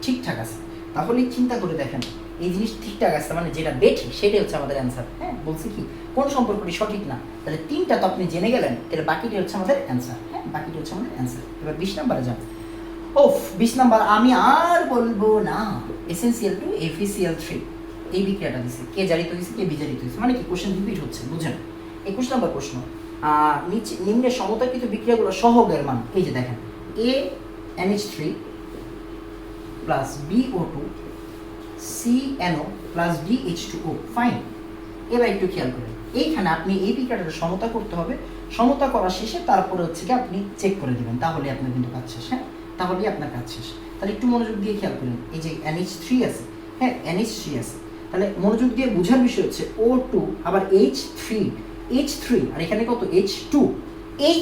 ঠিকঠাক আছে। তাহলে চিন্তা করে দেখেন, এই জিনিস ঠিকঠাক আছে মানে যেটা বেঠিক সেটাই হচ্ছে আমাদের অ্যান্সার। হ্যাঁ, বলছি কি কোন সম্পর্কটি সঠিক না, তাহলে তিনটা তো আপনি জেনে গেলেন, তাহলে বাকিটি হচ্ছে আমাদের অ্যান্সার। হ্যাঁ, বাকিটি হচ্ছে আমাদের অ্যান্সার। এবার 20 নাম্বারে যান। 20 নাম্বার আমি আর বলবো না। SnCl2 FeCl3 এই বিক্রিয়াটা দিছে, কে জারিত হয়েছে, কে বিজারিত হয়েছে, মানে কি কোশ্চেন রিপিট হচ্ছে, বুঝেন। 21 নাম্বার প্রশ্ন, নিচে নিম্নে সমতাকৃত বিক্রিয়াগুলো সহগের মান, এই যে দেখেন, ANH3 plus BO2 CNO plus BH2O, fine. এবার একটু খেয়াল করেন, এইখানে আপনি এই বিক্রিয়াটা সমতা করতে হবে, সমতা করার শেষে তারপরে হচ্ছে কি আপনি চেক করে দেবেন, তাহলে আপনার কিন্তু কাজ শেষ। হ্যাঁ, তাহলেই আপনার কাজ শেষ। তাহলে একটু মনোযোগ দিয়ে খেয়াল করেন, এই যে NH3 আছে, হ্যাঁ NH3 আছে, তাহলে মনোযোগ দিয়ে বোঝার বিষয় হচ্ছে O2 আবার H3 আর এখানে কত H2,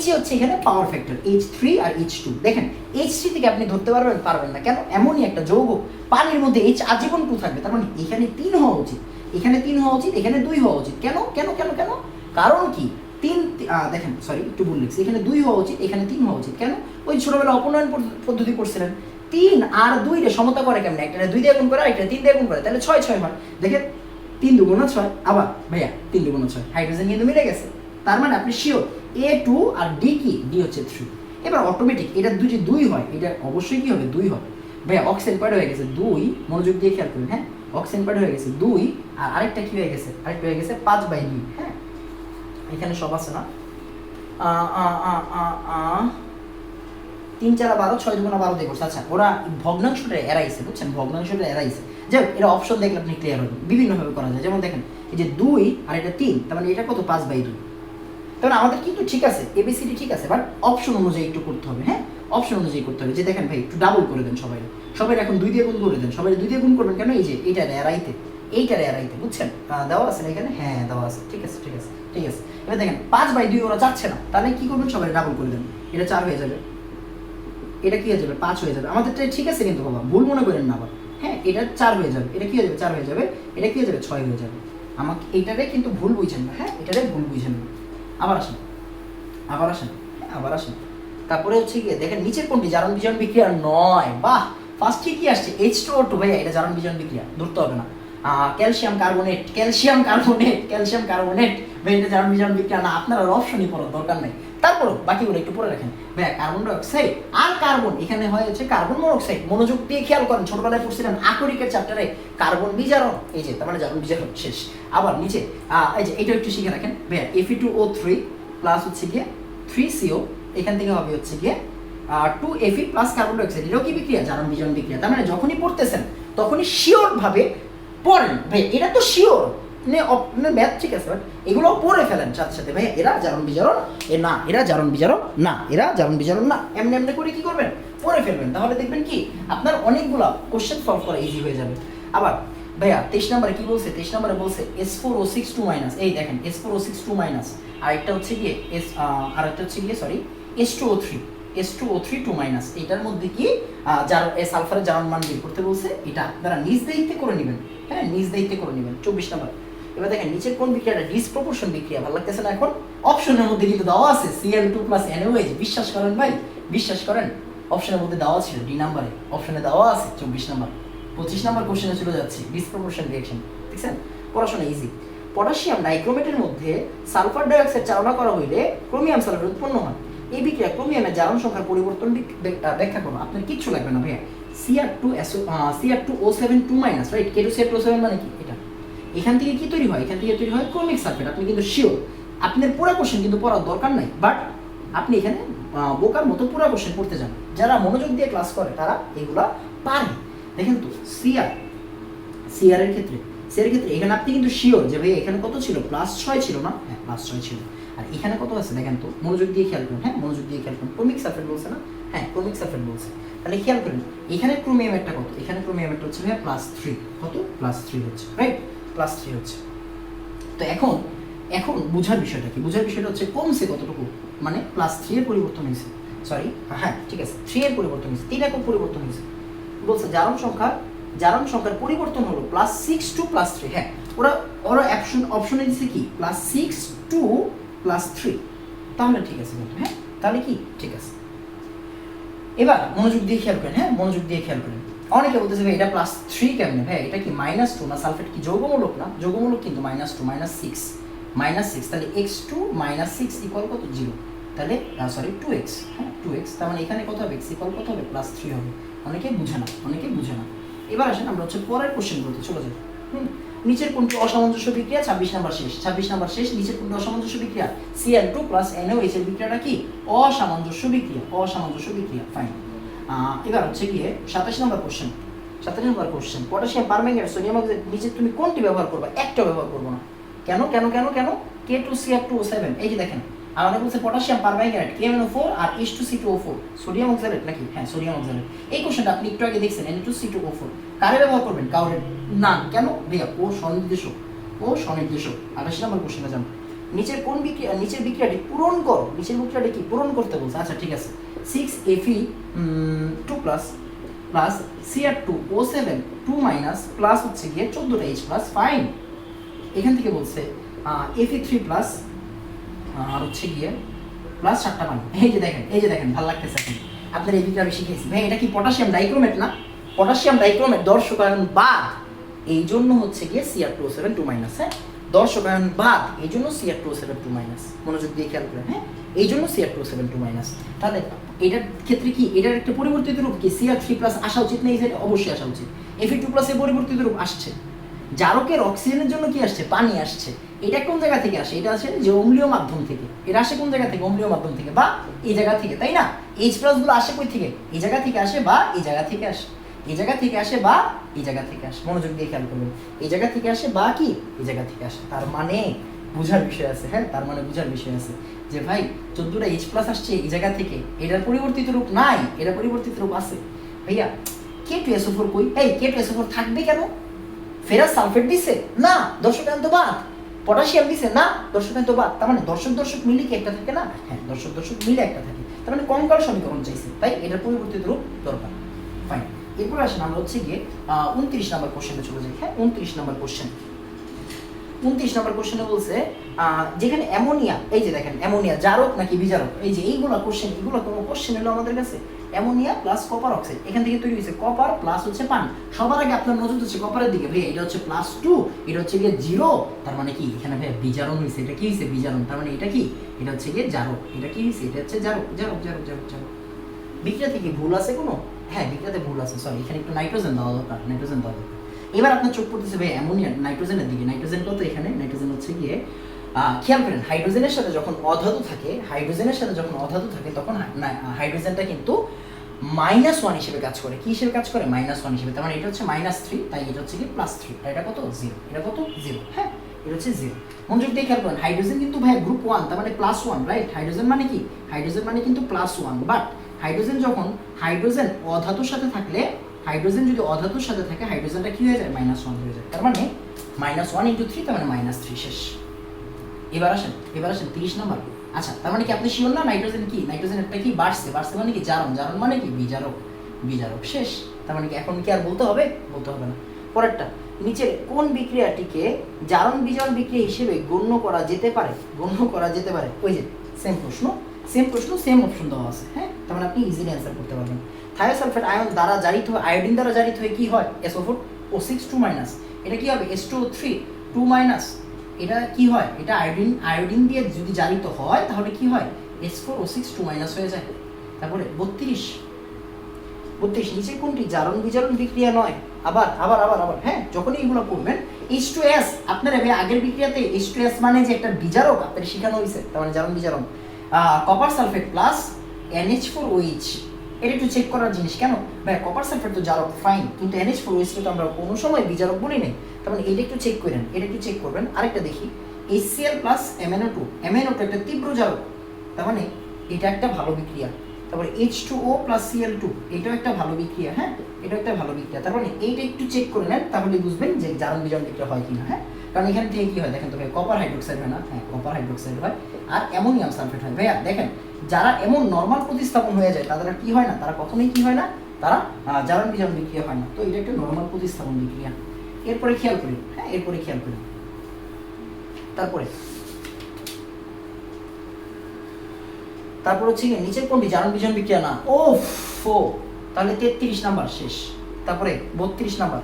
H হচ্ছে এখানে পাওয়ার ফ্যাক্টর, H3 আর H2। দেখেন H3 থেকে আপনি ধরতে পারবেন না কেন, এমনই একটা যৌগ, পানির মধ্যে H আজীবন 2 থাকবে, তার মানে এখানে 3 হওয়া উচিত, এখানে 3 হওয়া উচিত, এখানে 2 হওয়া উচিত। কেন কেন কেন কেন কারণ কি, 3 দেখেন সরি একটু ভুল লিখছি, এখানে 2 হওয়া উচিত, এখানে 3 হওয়া উচিত। কেন, ওই ছোটবেলা অপনয়ন পদ্ধতি করছিলেন, 3 আর 2 রে সমতা করে কেমনে, একটা 2 দিয়ে গুণ করে একটা 3 দিয়ে গুণ করে, তাহলে 6 হয়। দেখেন 3 দুগুণ 6, আবার ভাইয়া 3 দুগুণ 6, হাইড্রোজেন কিন্তু মিলে গেছে, তার মানে আপনি শিওর A2 আর D কি, D হচ্ছে 3। এবার অটোমেটিক এটা যদি 2 হয়, এটা অবশ্যই কি হবে, 2 হবে। ভাইয়া অক্সিজেন প্যাড হয়ে গেছে 2, মনোযোগ দিয়ে খেয়াল করুন। হ্যাঁ, অক্সিজেন প্যাড হয়ে গেছে 2, আর আরেকটা কি হয়ে গেছে, আরেকটা হয়ে গেছে 5/2। হ্যাঁ, এখানে সব আছে না, 3 4 12, 6 2 12 দিয়ে করছে। আচ্ছা, ওরা ভগ্নাংশটা এড়াইছে, বুঝছেন, ভগ্নাংশটা এড়াইছে। যাই হোক, এটা অপশন দেখলে আপনি ক্লিয়ার হবেন, বিভিন্নভাবে করা যায়। যেমন দেখেন, এই যে 2 আর এটা 3, তার মানে এটা কত, 5/2। তাহলে আমাদের কিন্তু ঠিক আছে, ABCD ঠিক আছে, বাট অপশন অনুযায়ী একটু করতে হবে। হ্যাঁ, অপশন অনুযায়ী করতে হবে। যে দেখেন ভাই, একটু ডাবল করে দেন সবাই এখন 2 দিয়ে গুণ করে দেন, সবাই 2 দিয়ে গুণ করবেন কেন, এই যে এইটারে এড়াইতে, বুঝছেন, দেওয়া আছে না এখানে, হ্যাঁ দেওয়া আছে, ঠিক আছে। এবার দেখেন 5/2 ওরা যাচ্ছে না, তাহলে কি করবেন, সবাই ডাবল করে দেন, এটা 4 হয়ে যাবে, এটা কি হয়ে যাবে, 5 হয়ে যাবে। আমাদেরটা ঠিক আছে কিন্তু বাবা, ভুল মনে করেন না আবার। হ্যাঁ, এটা 4 হয়ে যাবে, এটা কি হয়ে যাবে, 4 হয়ে যাবে, এটা কি হয়ে যাবে, 6 হয়ে যাবে। আমাকে এটারে কিন্তু ভুল বুঝছেন না, হ্যাঁ এটারে ভুল বুঝছেন না। আবার আসেন। তারপরে হচ্ছে গিয়ে দেখেন নিচের কোনটি জারণ বিজারণ বিক্রিয়া নয়। বাহ, ফার্স্ট কি আসছে, H2O2, ভাইয়া এটা জারণ বিজারণ বিক্রিয়া, ধরতে হবে না। ক্যালসিয়াম কার্বনেট, ভাই এটা জারণ বিজারণ বিক্রিয়া না, আপনার আর অপশনই পড়ার দরকার নেই। তারপর বাকিগুলো একটু পড়ে রাখেন। ভাইয়া কার্বন ডাইঅক্সাইড আর কার্বন, এখানে হয়েছে কার্বন মনোক্সাইড। মনোযোগ দিয়ে খেয়াল করেন, ছোটবেলায় পড়ছিলেন আকরিকের চ্যাপ্টারে কার্বন বিজারণ, এই যে তার মানে জারণ বিজারণ শেষ। আবার নিচে এই যে এটা একটু শিখে রাখেন ভাইয়া, Fe2O3 প্লাস হচ্ছে গিয়ে 3CO, এখান থেকে হবে হচ্ছে গিয়ে 2Fe প্লাস কার্বন ডাইঅক্সাইড, এটাও কি বিক্রিয়া, জারণ বিজারণ বিক্রিয়া। তার মানে যখনই পড়তেছেন তখনই শিওর ভাবে পড়েন, ভাই এটা তো শিওর ম্যাথ ঠিক আছে, এগুলো পড়ে ফেলেন সাথে ভাই, এরা জারণ বিজারণ না, এরা জারণ বিজারণ না, এরা জারণ বিজারণ না, এমনি করে কি করবেন, পড়ে ফেলবেন। তাহলে দেখবেন কি আপনার অনেকগুলো কোশ্চেন সলভ করা ইজি হয়ে যাবে। আবার ভাইয়া 23 নম্বরে কি বলছে, 23 নম্বরে বলছে S4O6 2-, এই দেখেন S4O6 2-, আর একটা হচ্ছে গিয়ে H2O3 2-, এটার মধ্যে কি সালফারের জারণ মান বের করতে বলছে, এটা আপনারা নিজ দায়িত্বে করে নেবেন। হ্যাঁ, নিজ দায়িত্বে করে নেবেন। 24 নম্বর, এবার দেখেন নিচের কোন বিক্রিয়াটা ডিসপ্রপোর্শন বিক্রিয়া, ভালো লাগতেছে না এখন, অপশনের মধ্যে কিন্তু দেওয়া আছে Cl2 + NaOH, বিশ্বাস করেন ভাই, বিশ্বাস করেন, অপশনের মধ্যে দেওয়া ছিল, ডি নাম্বারে অপশনে দেওয়া আছে 24 নম্বর। 25 নম্বর কোশ্চেনে চলে যাচ্ছে, ডিসপ্রপোর্শন রিঅ্যাকশন, দেখছেন, পড়াশোনা ইজি। পটাশিয়াম নাইক্রোমেটের মধ্যে সালফার ডাইঅক্সাইড চালনা করা হইলে ক্রোমিয়াম সালফেট উৎপন্ন হয়। এই বিক্রিয়া ক্রোমিয়ামের জারণ সংখ্যার পরিবর্তন ব্যাখ্যা করো। আপনার কিচ্ছু লাগবে না ভাইয়া। Cr2O7 2 minus, right? K2Cr2O7 মানে কি? এটা এখান থেকে কি তৈরি হয়? এখান থেকে তৈরি হয় ক্রোমিক সালফেট। আপনি কিন্তু শিওর, আপনার পুরো কোশ্চেন কিন্তু পড়ার দরকার নাই, বাট আপনি এখানে বোকার মতো পুরো কোশ্চেন পড়তে যান। যারা মনোযোগ দিয়ে ক্লাস করে তারা এগুলা পারে। দেখেন তো সিআর এর ক্ষেত্রে এখানে আপনি কিন্তু শিওর যে ভাই এখানে কত ছিল? +6 ছিল না? হ্যাঁ +6 ছিল। আর এখানে কত আছে দেখেন তো, মনোযোগ দিয়ে খেয়াল করুন। হ্যাঁ মনোযোগ দিয়ে খেয়াল করুন। ক্রোমিক সালফেট বলছে না? হ্যাঁ ক্রোমিক সালফেট বলছে। তাহলে খেয়াল করেন এখানে ক্রোমিয়ামেরটা কত? এখানে ক্রোমিয়ামেরটা হচ্ছে ভাই +3। কত? +3 হচ্ছে, রাইট? +3 হচ্ছে। তো এখন বুঝার বিষয়টা কি? বুঝার বিষয়টা হচ্ছে কমছে কতটুকু, মানে +3 এর পরিবর্তন হয়েছে। সরি, হ্যাঁ ঠিক আছে, 3 এর পরিবর্তন হয়েছে, 3 একক পরিবর্তন হয়েছে। বলছে জারণ সংখ্যার পরিবর্তন হলো +6 টু +3। হ্যাঁ ওরা অপশনে দিচ্ছে কি? +6 টু +3। তাহলে ঠিক আছে কিন্তু, হ্যাঁ তাহলে কি ঠিক আছে। এবার মনোযোগ দিয়ে খেয়াল করেন। হ্যাঁ মনোযোগ দিয়ে খেয়াল করেন। অনেকে বলতেছে ভাই এটা +3 কেমনে? ভাই এটা কি -2 না? সালফেট কি যৌগমূলক না? যৌগমূলক কিন্তু -2 -6 তাহলে x2 -6 ইকুয়াল কত? 0। তাহলে সরি 2x, হ্যাঁ 2x। তার মানে এখানে কত হবে? x ইকুয়াল কত হবে? +3 হবে। অনেকে বুঝে না। এবার আসেন আমরা হচ্ছে পরের কোশ্চেনগুলোতে চলে যাই। নিচের কোনটি অসামঞ্জস্য বিক্রিয়া? 26 নাম্বার শেষ। নিচের কোনটি অসামঞ্জস্য বিক্রিয়া? Cl2 + NaOH এর বিক্রিয়াটা কি? অসামঞ্জস্য বিক্রিয়া। ফাইন। এবার হচ্ছে গিয়ে 27 নম্বর question. Potassium permanganate sodium oxide নিচে তুমি কোনটি ব্যবহার করবে? একটা ব্যবহার করবো না। কেন? K2Cr2O7। এই যে দেখেন আমাদের বলছে পটাশিয়াম পারম্যাঙ্গানেট KMnO4 আর H2C2O4 সোডিয়াম অক্সাইড নাকি? হ্যাঁ সোডিয়াম অক্সাইড। এই কোশ্চেনটা আপনি একটু আগে দেখছেন Na2C2O4 কারে ব্যবহার করবেন? কাউরে না। কেন ভাইয়া? ও স্বনির্দেশক। 28 নম্বর কোশ্চেনে যান। নিচের বিক্রিয়াটি পূরণ করো। নিচের বিক্রিয়াটি কি পূরণ করতে বলছে? আচ্ছা ঠিক আছে। 6Fe2 plus Cr2O7 2 minus plus হচ্ছে গিয়ে 14টা H প্লাস, ফাইন। এখান থেকে বলছে Fe3 প্লাস আর হচ্ছে গিয়ে প্লাস 7টা পানি। এই যে দেখেন ভালো লাগতেছে আপনার এই বিক্রিয়া বেশি খেয়েছি ভাই। এটা কি পটাশিয়াম ডাইক্রোমেট না? পটাশিয়াম ডাইক্রোমেট দর্শকায়ন বাদ, এই জন্য হচ্ছে গিয়ে Cr2O7 2 মাইনাস। হ্যাঁ দর্শকায়ন বাদ, এই জন্য Cr2O7 2 মাইনাস। মনোযোগ দিয়ে খেয়াল করেন। হ্যাঁ এই জন্য Cr2O7 2 মাইনাস। তাহলে এটার ক্ষেত্রে কি এটার একটা পরিবর্তিত রূপ কি? Cr3 প্লাস আসা উচিত না? এই সাইডে অবশ্যই আসা উচিত। Fe2 প্লাস এর পরিবর্তিত রূপ আসছে। জারকের অক্সিজেনের জন্য কি আসছে? পানি আসছে। এটা কোন জায়গা থেকে আসে? এটা আসে যে অম্লীয় মাধ্যম থেকে। এটা আসে কোন জায়গা থেকে? অম্লীয় মাধ্যম থেকে বা এই জায়গা থেকে, তাই না? H প্লাস গুলো আসে কই থেকে? এই জায়গা থেকে আসে বা এই জায়গা থেকে আসে। এই জায়গা থেকে আসে বা এই জায়গা থেকে আসে। মনোযোগ দিয়ে খেয়াল করবেন। এই জায়গা থেকে আসে বা কি এই জায়গা থেকে আসে। তার মানে বুঝার বিষয় আছে। হ্যাঁ তার মানে বুঝার বিষয় আছে যে ভাই 14টা H প্লাস আসছে এই জায়গা থেকে, এটার পরিবর্তিত রূপ নাই, এটা পরিবর্তিত রূপ আছে। ভাইয়া K2SO4 কই? এই K2SO4 থাকবে কেন? ফেরাস সালফেট দিছে না, দর্শকায়ন তো বাদ। পটাশিয়াম দিছে না, দর্শকায়ন তো বাদ। তার মানে দর্শক মিলে কি একটা থাকে না? হ্যাঁ দর্শক মিলে একটা থাকে। তার মানে কঙ্কাল সমীকরণ চাইছে, তাই এটার পরিবর্তিত রূপ দরকার। ফাইন। এরপর আসেন আমরা হচ্ছে গিয়ে 29 নম্বর কোশ্চেনে চলে যাই। হ্যাঁ 29 নম্বর কোশ্চেনে বলছে যেখানে অ্যামোনিয়া, এই যে দেখেন অ্যামোনিয়া জারক নাকি বিজারক? এই যে এইগুলো কোনো কোশ্চেন এলো আমাদের কাছে। অ্যামোনিয়া প্লাস কপার অক্সাইড, এখান থেকে তৈরি হয়েছে কপার প্লাস হচ্ছে পানি। সবার আগে আপনার নজর হচ্ছে কপারের দিকে। ভাই এটা হচ্ছে +2, এটা হচ্ছে গিয়ে 0। তার মানে কি এখানে ভাই বিজারণ হয়েছে। এটা কি হয়েছে? বিজারণ। তার মানে এটা কি? এটা হচ্ছে গিয়ে জারক। এটা কি হয়েছে? এটা হচ্ছে জারক। বিক্রিয়া থেকে ভুল আছে কোনো? হ্যাঁ বিক্রিয়াতে ভুল আছে, সরি। এখানে একটু নাইট্রোজেন দেওয়া দরকার। এবার আপনার চোখ পড়তেছে ভাই অ্যামোনিয়া নাইট্রোজেনের দিকে। নাইট্রোজেন কত এখানে? নাইট্রোজেন হচ্ছে গিয়ে খেয়াল করেন হাইড্রোজেনের সাথে যখন অধাতু থাকে, তখন হাইড্রোজেনটা কিন্তু -1 হিসেবে কাজ করে। কি হিসেবে কাজ করে? -1 হিসেবে। তার মানে এটা হচ্ছে -3, তাই এটা হচ্ছে কি +3। আর এটা কত? 0। এটা কত? 0। হ্যাঁ এটা হচ্ছে 0। মনোযোগ দিয়ে খেয়াল করেন হাইড্রোজেন কিন্তু ভাই গ্রুপ 1, তার মানে +1, রাইট? হাইড্রোজেন মানে কি? হাইড্রোজেন মানে কিন্তু +1। বাট হাইড্রোজেন অধাতুর সাথে থাকলে, হাইড্রোজেন যদি অধাতুর সাথে থাকে হাইড্রোজেনটা কি হয়ে যায়? -1 হয়ে যায়। তার মানে -1 × 3, তার মানে -3 শেষ। এবার আসেন 30 নাম্বার। আচ্ছা তার মানে কি আপনি শিওর না নাইট্রোজেন কি? নাইট্রোজেনটা কি বাড়ছে মানে কি জারণ মানে কি বিজারক শেষ। তার মানে কি এখন কি আর বলতে হবে না। পরেরটা, নিচের কোন বিক্রিয়াটিকে জারণ বিজারণ বিক্রিয়া হিসেবে গণ্য করা যেতে পারে? ওই যে সেম প্রশ্ন সেম অপশন দেওয়া আছে। হ্যাঁ তার মানে আপনি ইজিলি অ্যান্সার করতে পারবেন। থায়োসালফেট আয়ন দ্বারা জারিত হয়, আয়োডিন দ্বারা জারিত হয়ে কি হয়? SO4 O6 2 minus. এটা কি হবে? H2O3 2 minus. এটা কি হয়? এটা আয়োডিন দিয়ে যদি জারিত হয় তাহলে কি হয়? H4O6 2 মাইনাস হয়ে যায়। তারপরে 32 নিচে কোনটি জারণ বিজারণ বিক্রিয়া নয়? আবার আবার আবার আবার হ্যাঁ, যখনই এগুলো করবেন H2S, আপনারা আগের বিক্রিয়াতে H2S মানে যে একটা বিজারক আপনাদের শেখানো হয়েছে, তার মানে জারণ বিজারণ। কপার সালফেট প্লাস NH4OH, এটা একটু চেক করার জিনিস। কেন ভাই, কপার সালফেট তো জারক ফাইন, কিন্তু NH4OH তো আমরা কোনো সময় বিজারক বলি নাই, তার মানে এটা একটু চেক করেন, এটা একটু চেক করবেন। আরেকটা দেখি HCl প্লাস MnO2, MnO2 একটা তীব্র জারক, তার মানে এটা একটা ভালো বিক্রিয়া। তারপরে H2O প্লাস Cl2, এটাও একটা ভালো বিক্রিয়া। হ্যাঁ, এটাও একটা ভালো বিক্রিয়া। তার মানে এইটা একটু চেক করে নেন, তাহলে বুঝবেন যে জারণ বিজারণ বিক্রিয়া হয় কিনা। হ্যাঁ, কারণ এখান থেকে কি হয় দেখেন তো ভাই, কপার হাইড্রোক্সাইড হয় না? হ্যাঁ, কপার হাইড্রোক্সাইড হয়, আর অ্যামোনিয়াম সালফেট হয়। ভাইয়া দেখেন, যারা এমন নর্মাল প্রতিস্থাপন হয়ে যায় তাদের কি হয় না, তারা কখনোই কি হয় না, তারা জারণ বিজারণ বিক্রিয়া হয় না। তো এটা একটা নর্মাল প্রতিস্থাপন বিক্রিয়া। এরপরে খেয়াল করি, হ্যাঁ এরপরে খেয়াল করি। তারপর হচ্ছে নিচের কোনটি জারণ বিজারণ বিক্রিয়া না? তাহলে 33 নাম্বার শেষ। তারপরে 32 নাম্বার,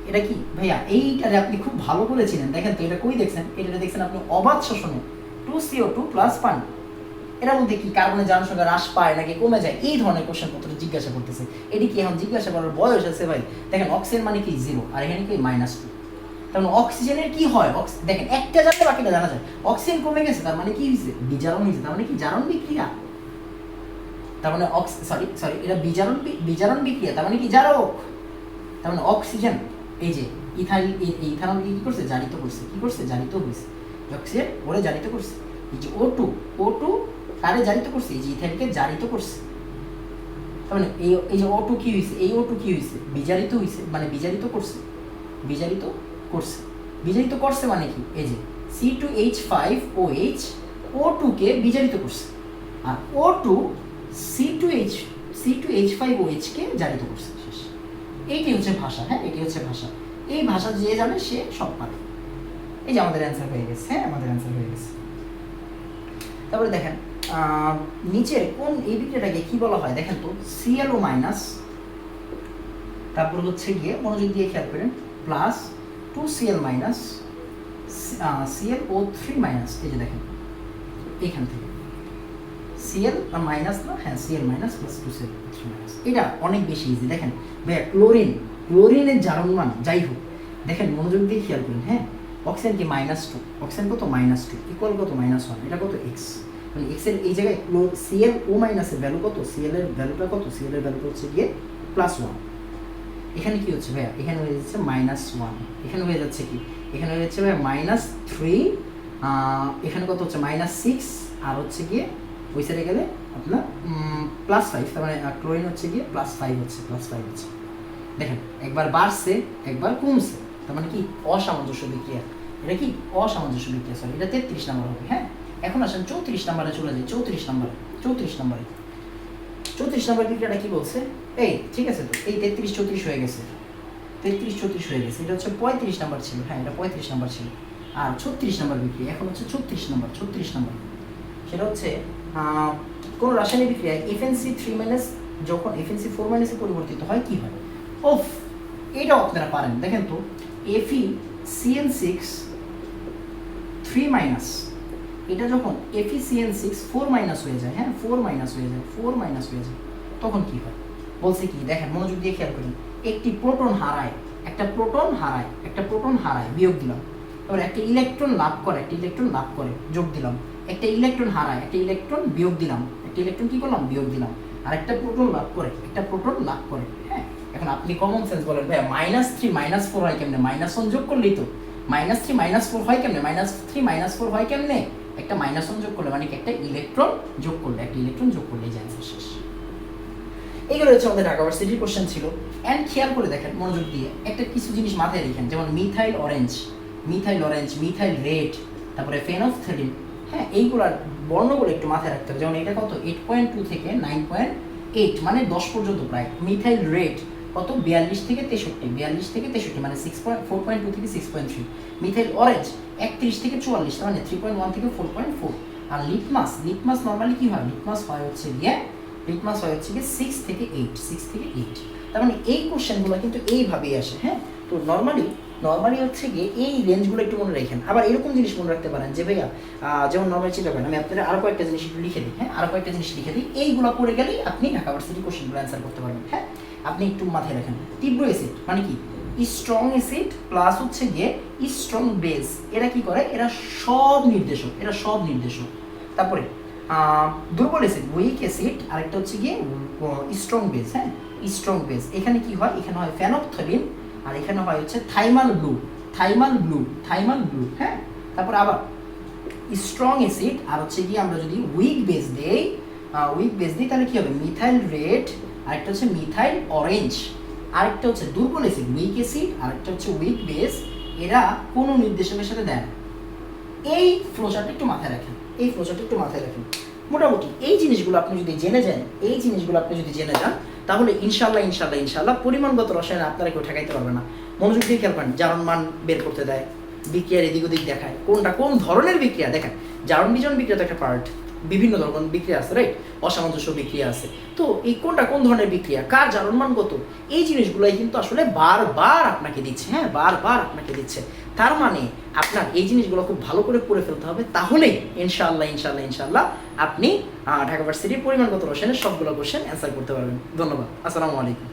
এটা কি ভাইয়া? এইটারে আপনি খুব ভালো বলেছিলেন, দেখেন তো এটা কই দেখছেন? এটা দেখছেন আপনি অবাধ শোষণে 2CO2 প্লাস পানি, এটার মধ্যে কি কার্বনের জারণ সংখ্যা হ্রাস পায় নাকি কমে যায়, এই ধরনের কোশ্চেন পত্র জিজ্ঞাসা করতেছে। এটি কি এখন জিজ্ঞাসা করার বয়স আছে ভাই? দেখেন অক্সিজেন মানে কি 0, আর এখানে কি -2। তার মানে অক্সিজেনের কি হয়, দেখেন একটা জানলে বাকিটা জানা যায়। অক্সিজেন কমে গেছে, তার মানে কি হয়েছে? বিজারণ হয়েছে, তার মানে কি জারণ বিক্রিয়া। তার মানে সরি এটা বিজারণ বিক্রিয়া, তার মানে কি জারক। তার মানে অক্সিজেন, এই যে ইথানল কি করছে? জারিত করছে। কি করছে? জারিত হয়েছে। অক্সিজেন ওরে জারিত করছে। এই যে O2 কারে জারিত করছে? এই যে ইথাইলকে জারিত করছে। তার মানে এই যে O2 কি হয়েছে? এই O2 কি হয়েছে? বিজারিত হয়েছে, মানে বিজারিত করছে। বিজারিত করছে মানে কি? এই যে C2H5OH O2 কে বিজারিত করছে, আর O2 C2H5OH কে জারিত করছে। শেষ। এইটি হচ্ছে ভাষা। হ্যাঁ, এটি হচ্ছে ভাষা। এই ভাষা যে জানে সে সব পারে। এই যে আমাদের অ্যান্সার হয়ে গেছে। হ্যাঁ, আমাদের অ্যান্সার হয়ে গেছে। তারপরে দেখেন নিচের কোন এই বিক্রিয়াটাকে কি বলা হয়? দেখেন তো ClO মাইনাস, তারপর হচ্ছে গিয়ে মনোযোগ দিয়ে খেয়াল করেন, plus 2Cl minus ClO3 minus. এই যে দেখেন এখান থেকে Cl মাইনাস না, হ্যাঁ Cl minus plus 2Cl3 minus. এটা অনেক বেশি ইজি। দেখেন ভাইয়া ক্লোরিনের জারণ মান যাই হোক, দেখেন মনোযোগ দিয়ে খেয়াল করুন। হ্যাঁ, অক্সিজেন কি -2, অক্সিজেন কত? -2 ইকুয়াল কত? -1, এটা কত? x। মানে x এর এই জায়গায় ClO মাইনাসের ভ্যালু কত? Cl এর ভ্যালুটা কত? Cl এর ভ্যালুটা হচ্ছে গিয়ে +1। এখানে কি হচ্ছে ভাইয়া? এখানে হয়ে যাচ্ছে -1, এখানে হয়ে যাচ্ছে কি? এখানে হয়ে যাচ্ছে ভাইয়া -3, এখানে কত হচ্ছে? -6, আর হচ্ছে গিয়ে ওই সাইডে গেলে আপনার +5, তার মানে ক্লোরিন হচ্ছে গিয়ে +5 হচ্ছে। দেখেন একবার বাড়ছে একবার কমছে, তার মানে কি? অসামঞ্জস্য বিক্রিয়া। এটা কি? অসামঞ্জস্য বিক্রিয়া। সরি, এটা 33 নাম্বার হবে। হ্যাঁ, এখন আসেন 34 নাম্বারে চলে যাই। 34 নাম্বার বিক্রিয়াটা কি বলছে? এই ঠিক আছে, তো এই 33-34 হয়ে গেছে। এটা হচ্ছে 35 নাম্বার ছিল। হ্যাঁ, এটা 35 নাম্বার ছিল। আর 36 নাম্বার বিক্রিয়া এখন হচ্ছে 36 নাম্বার। সেটা হচ্ছে কোন রাসায়নিক বিক্রিয়ায় FnC3- যখন FnC4- এ পরিবর্তিত হয় কি হয়? এটাও আপনারা পারেন। দেখেন তো FeCN6 3- এটা যখন FeCN6 4- হয়ে যায়, হ্যাঁ 4- হয়ে যায়, তখন কি হয়? বলছে কি? দেখেন মনোযোগ দিয়ে খেয়াল করুন। একটি প্রোটন হারায়, একটা প্রোটন হারায়, বিয়োগ দিলাম। তারপর একটা ইলেকট্রন লাভ করে, যোগ দিলাম। একটা ইলেকট্রন হারায়, একটা ইলেকট্রন বিয়োগ দিলাম। একটা ইলেকট্রন কি করলাম? বিয়োগ দিলাম। আর একটা প্রোটন লাভ করে, হ্যাঁ। এখন আপনি কমন সেন্স বলেন ভাই -3 -4 হয় কেমনে? -1 যোগ করলেই তো। -3 -4 হয় কেমনে? -3 -4 হয় কেমনে? একটা -1 যোগ করলে, মানে কি? একটা ইলেকট্রন যোগ করলে, এই যে অ্যান্সার শেষ। এগুলো হচ্ছে আমাদের ঢাকা ভার্সিটির কোশ্চেন ছিল। এন্ড খেয়াল করে দেখেন মনোযোগ দিয়ে, একটা কিছু জিনিস মাথায় রেখেন, যেমন মিথাইল অরেঞ্জ, মিথাইল রেড, তারপরে ফেনফথেলিন। হ্যাঁ, এইগুলার বর্ণগুলো একটু মাথায় রাখতে হবে। যেমন এটা কত? 8.2 থেকে 9.8, মানে 10 পর্যন্ত প্রায়। মিথাইল রেড কত? 42 থেকে 63, মানে 4.2 থেকে 6.3। মিথাইল অরেঞ্জ 31 থেকে 44, মানে 3.1 থেকে 4.4। আর লিটমাস নর্মালি কি হয়? লিটমাস হয় হচ্ছে গিয়ে 6 থেকে 8। তার মানে এই কোশ্চেনগুলো কিন্তু এইভাবেই আসে। হ্যাঁ, তো নর্মালি নর্মালি হচ্ছে গিয়ে এই রেঞ্জগুলো একটু মনে রাখেন। আবার এরকম জিনিস মনে রাখতে পারেন যে ভাইয়া যেমন নর্মালি চিন্তা করেন, আমি আপনাদের আরও কয়েকটা জিনিস একটু লিখে দিই, হ্যাঁ, আরও কয়েকটা জিনিস লিখে দিই, এইগুলো পড়ে গেলেই আপনি ঢাকা ভার্সিটি কোশ্চেনগুলো অ্যান্সার করতে পারবেন। হ্যাঁ, আপনি একটু মাথায় রাখেন, তীব্র অ্যাসিড মানে কি, স্ট্রং অ্যাসিড প্লাস হচ্ছে গিয়ে স্ট্রং বেস, এরা কি করে, এরা সব নির্দেশক। তারপরে দুর্বল অ্যাসিড উইক অ্যাসিড, আরেকটা হচ্ছে গিয়ে স্ট্রং বেস। হ্যাঁ, স্ট্রং বেস, এখানে কি হয়, এখানে হয় ফেনফথলিন, আর এখানে হয় হচ্ছে থাইমাল ব্লু। হ্যাঁ, তারপর আবার স্ট্রং অ্যাসিড আর হচ্ছে গিয়ে আমরা যদি উইক বেস দেই তাহলে কি হবে, মিথাইল রেড, আরেকটা হচ্ছে মিথাইল অরেঞ্জ, আরেকটা হচ্ছে দুর্বল অ্যাসিড উইক অ্যাসিড, আরেকটা হচ্ছে উইক বেস, এরা কোনো নির্দেশকের সাথে দেয় না। এই ফ্লোচার্টটা একটু মাথায় রাখেন, মোটামুটি এই জিনিসগুলো আপনি যদি জেনে যান তাহলে ইনশাল্লাহ পরিমাণগত রসায়নে আপনারা কেউ ঠেকাইতে পারবে না। মনোযোগ দিয়ে খেয়াল করেন, জারণ মান বের করতে দেয়, বিক্রিয়ার এদিক ওদিক দেখায়, কোন ধরনের বিক্রিয়া দেখায়, জারণ বিজারণ বিক্রিয়া তো একটা পার্ট, বিভিন্ন ধরনের বিক্রিয়া আছে, রাইট, অসামঞ্জস্য বিক্রিয়া আছে, তো এই কোন ধরনের বিক্রিয়া, কার জারণ মান কত, এই জিনিসগুলোই কিন্তু আসলে বারবার আপনাকে দিচ্ছে। হ্যাঁ, বারবার আপনাকে দিচ্ছে, তার মানে আপনার এই জিনিসগুলো খুব ভালো করে পড়ে ফেলতে হবে, তাহলেই ইনশাআল্লাহ আপনি ঢাকা ভার্সিটির পরিমাণগত রসায়নের সবগুলো কোশ্চেন অ্যান্সার করতে পারবেন। ধন্যবাদ, আসসালামু আলাইকুম।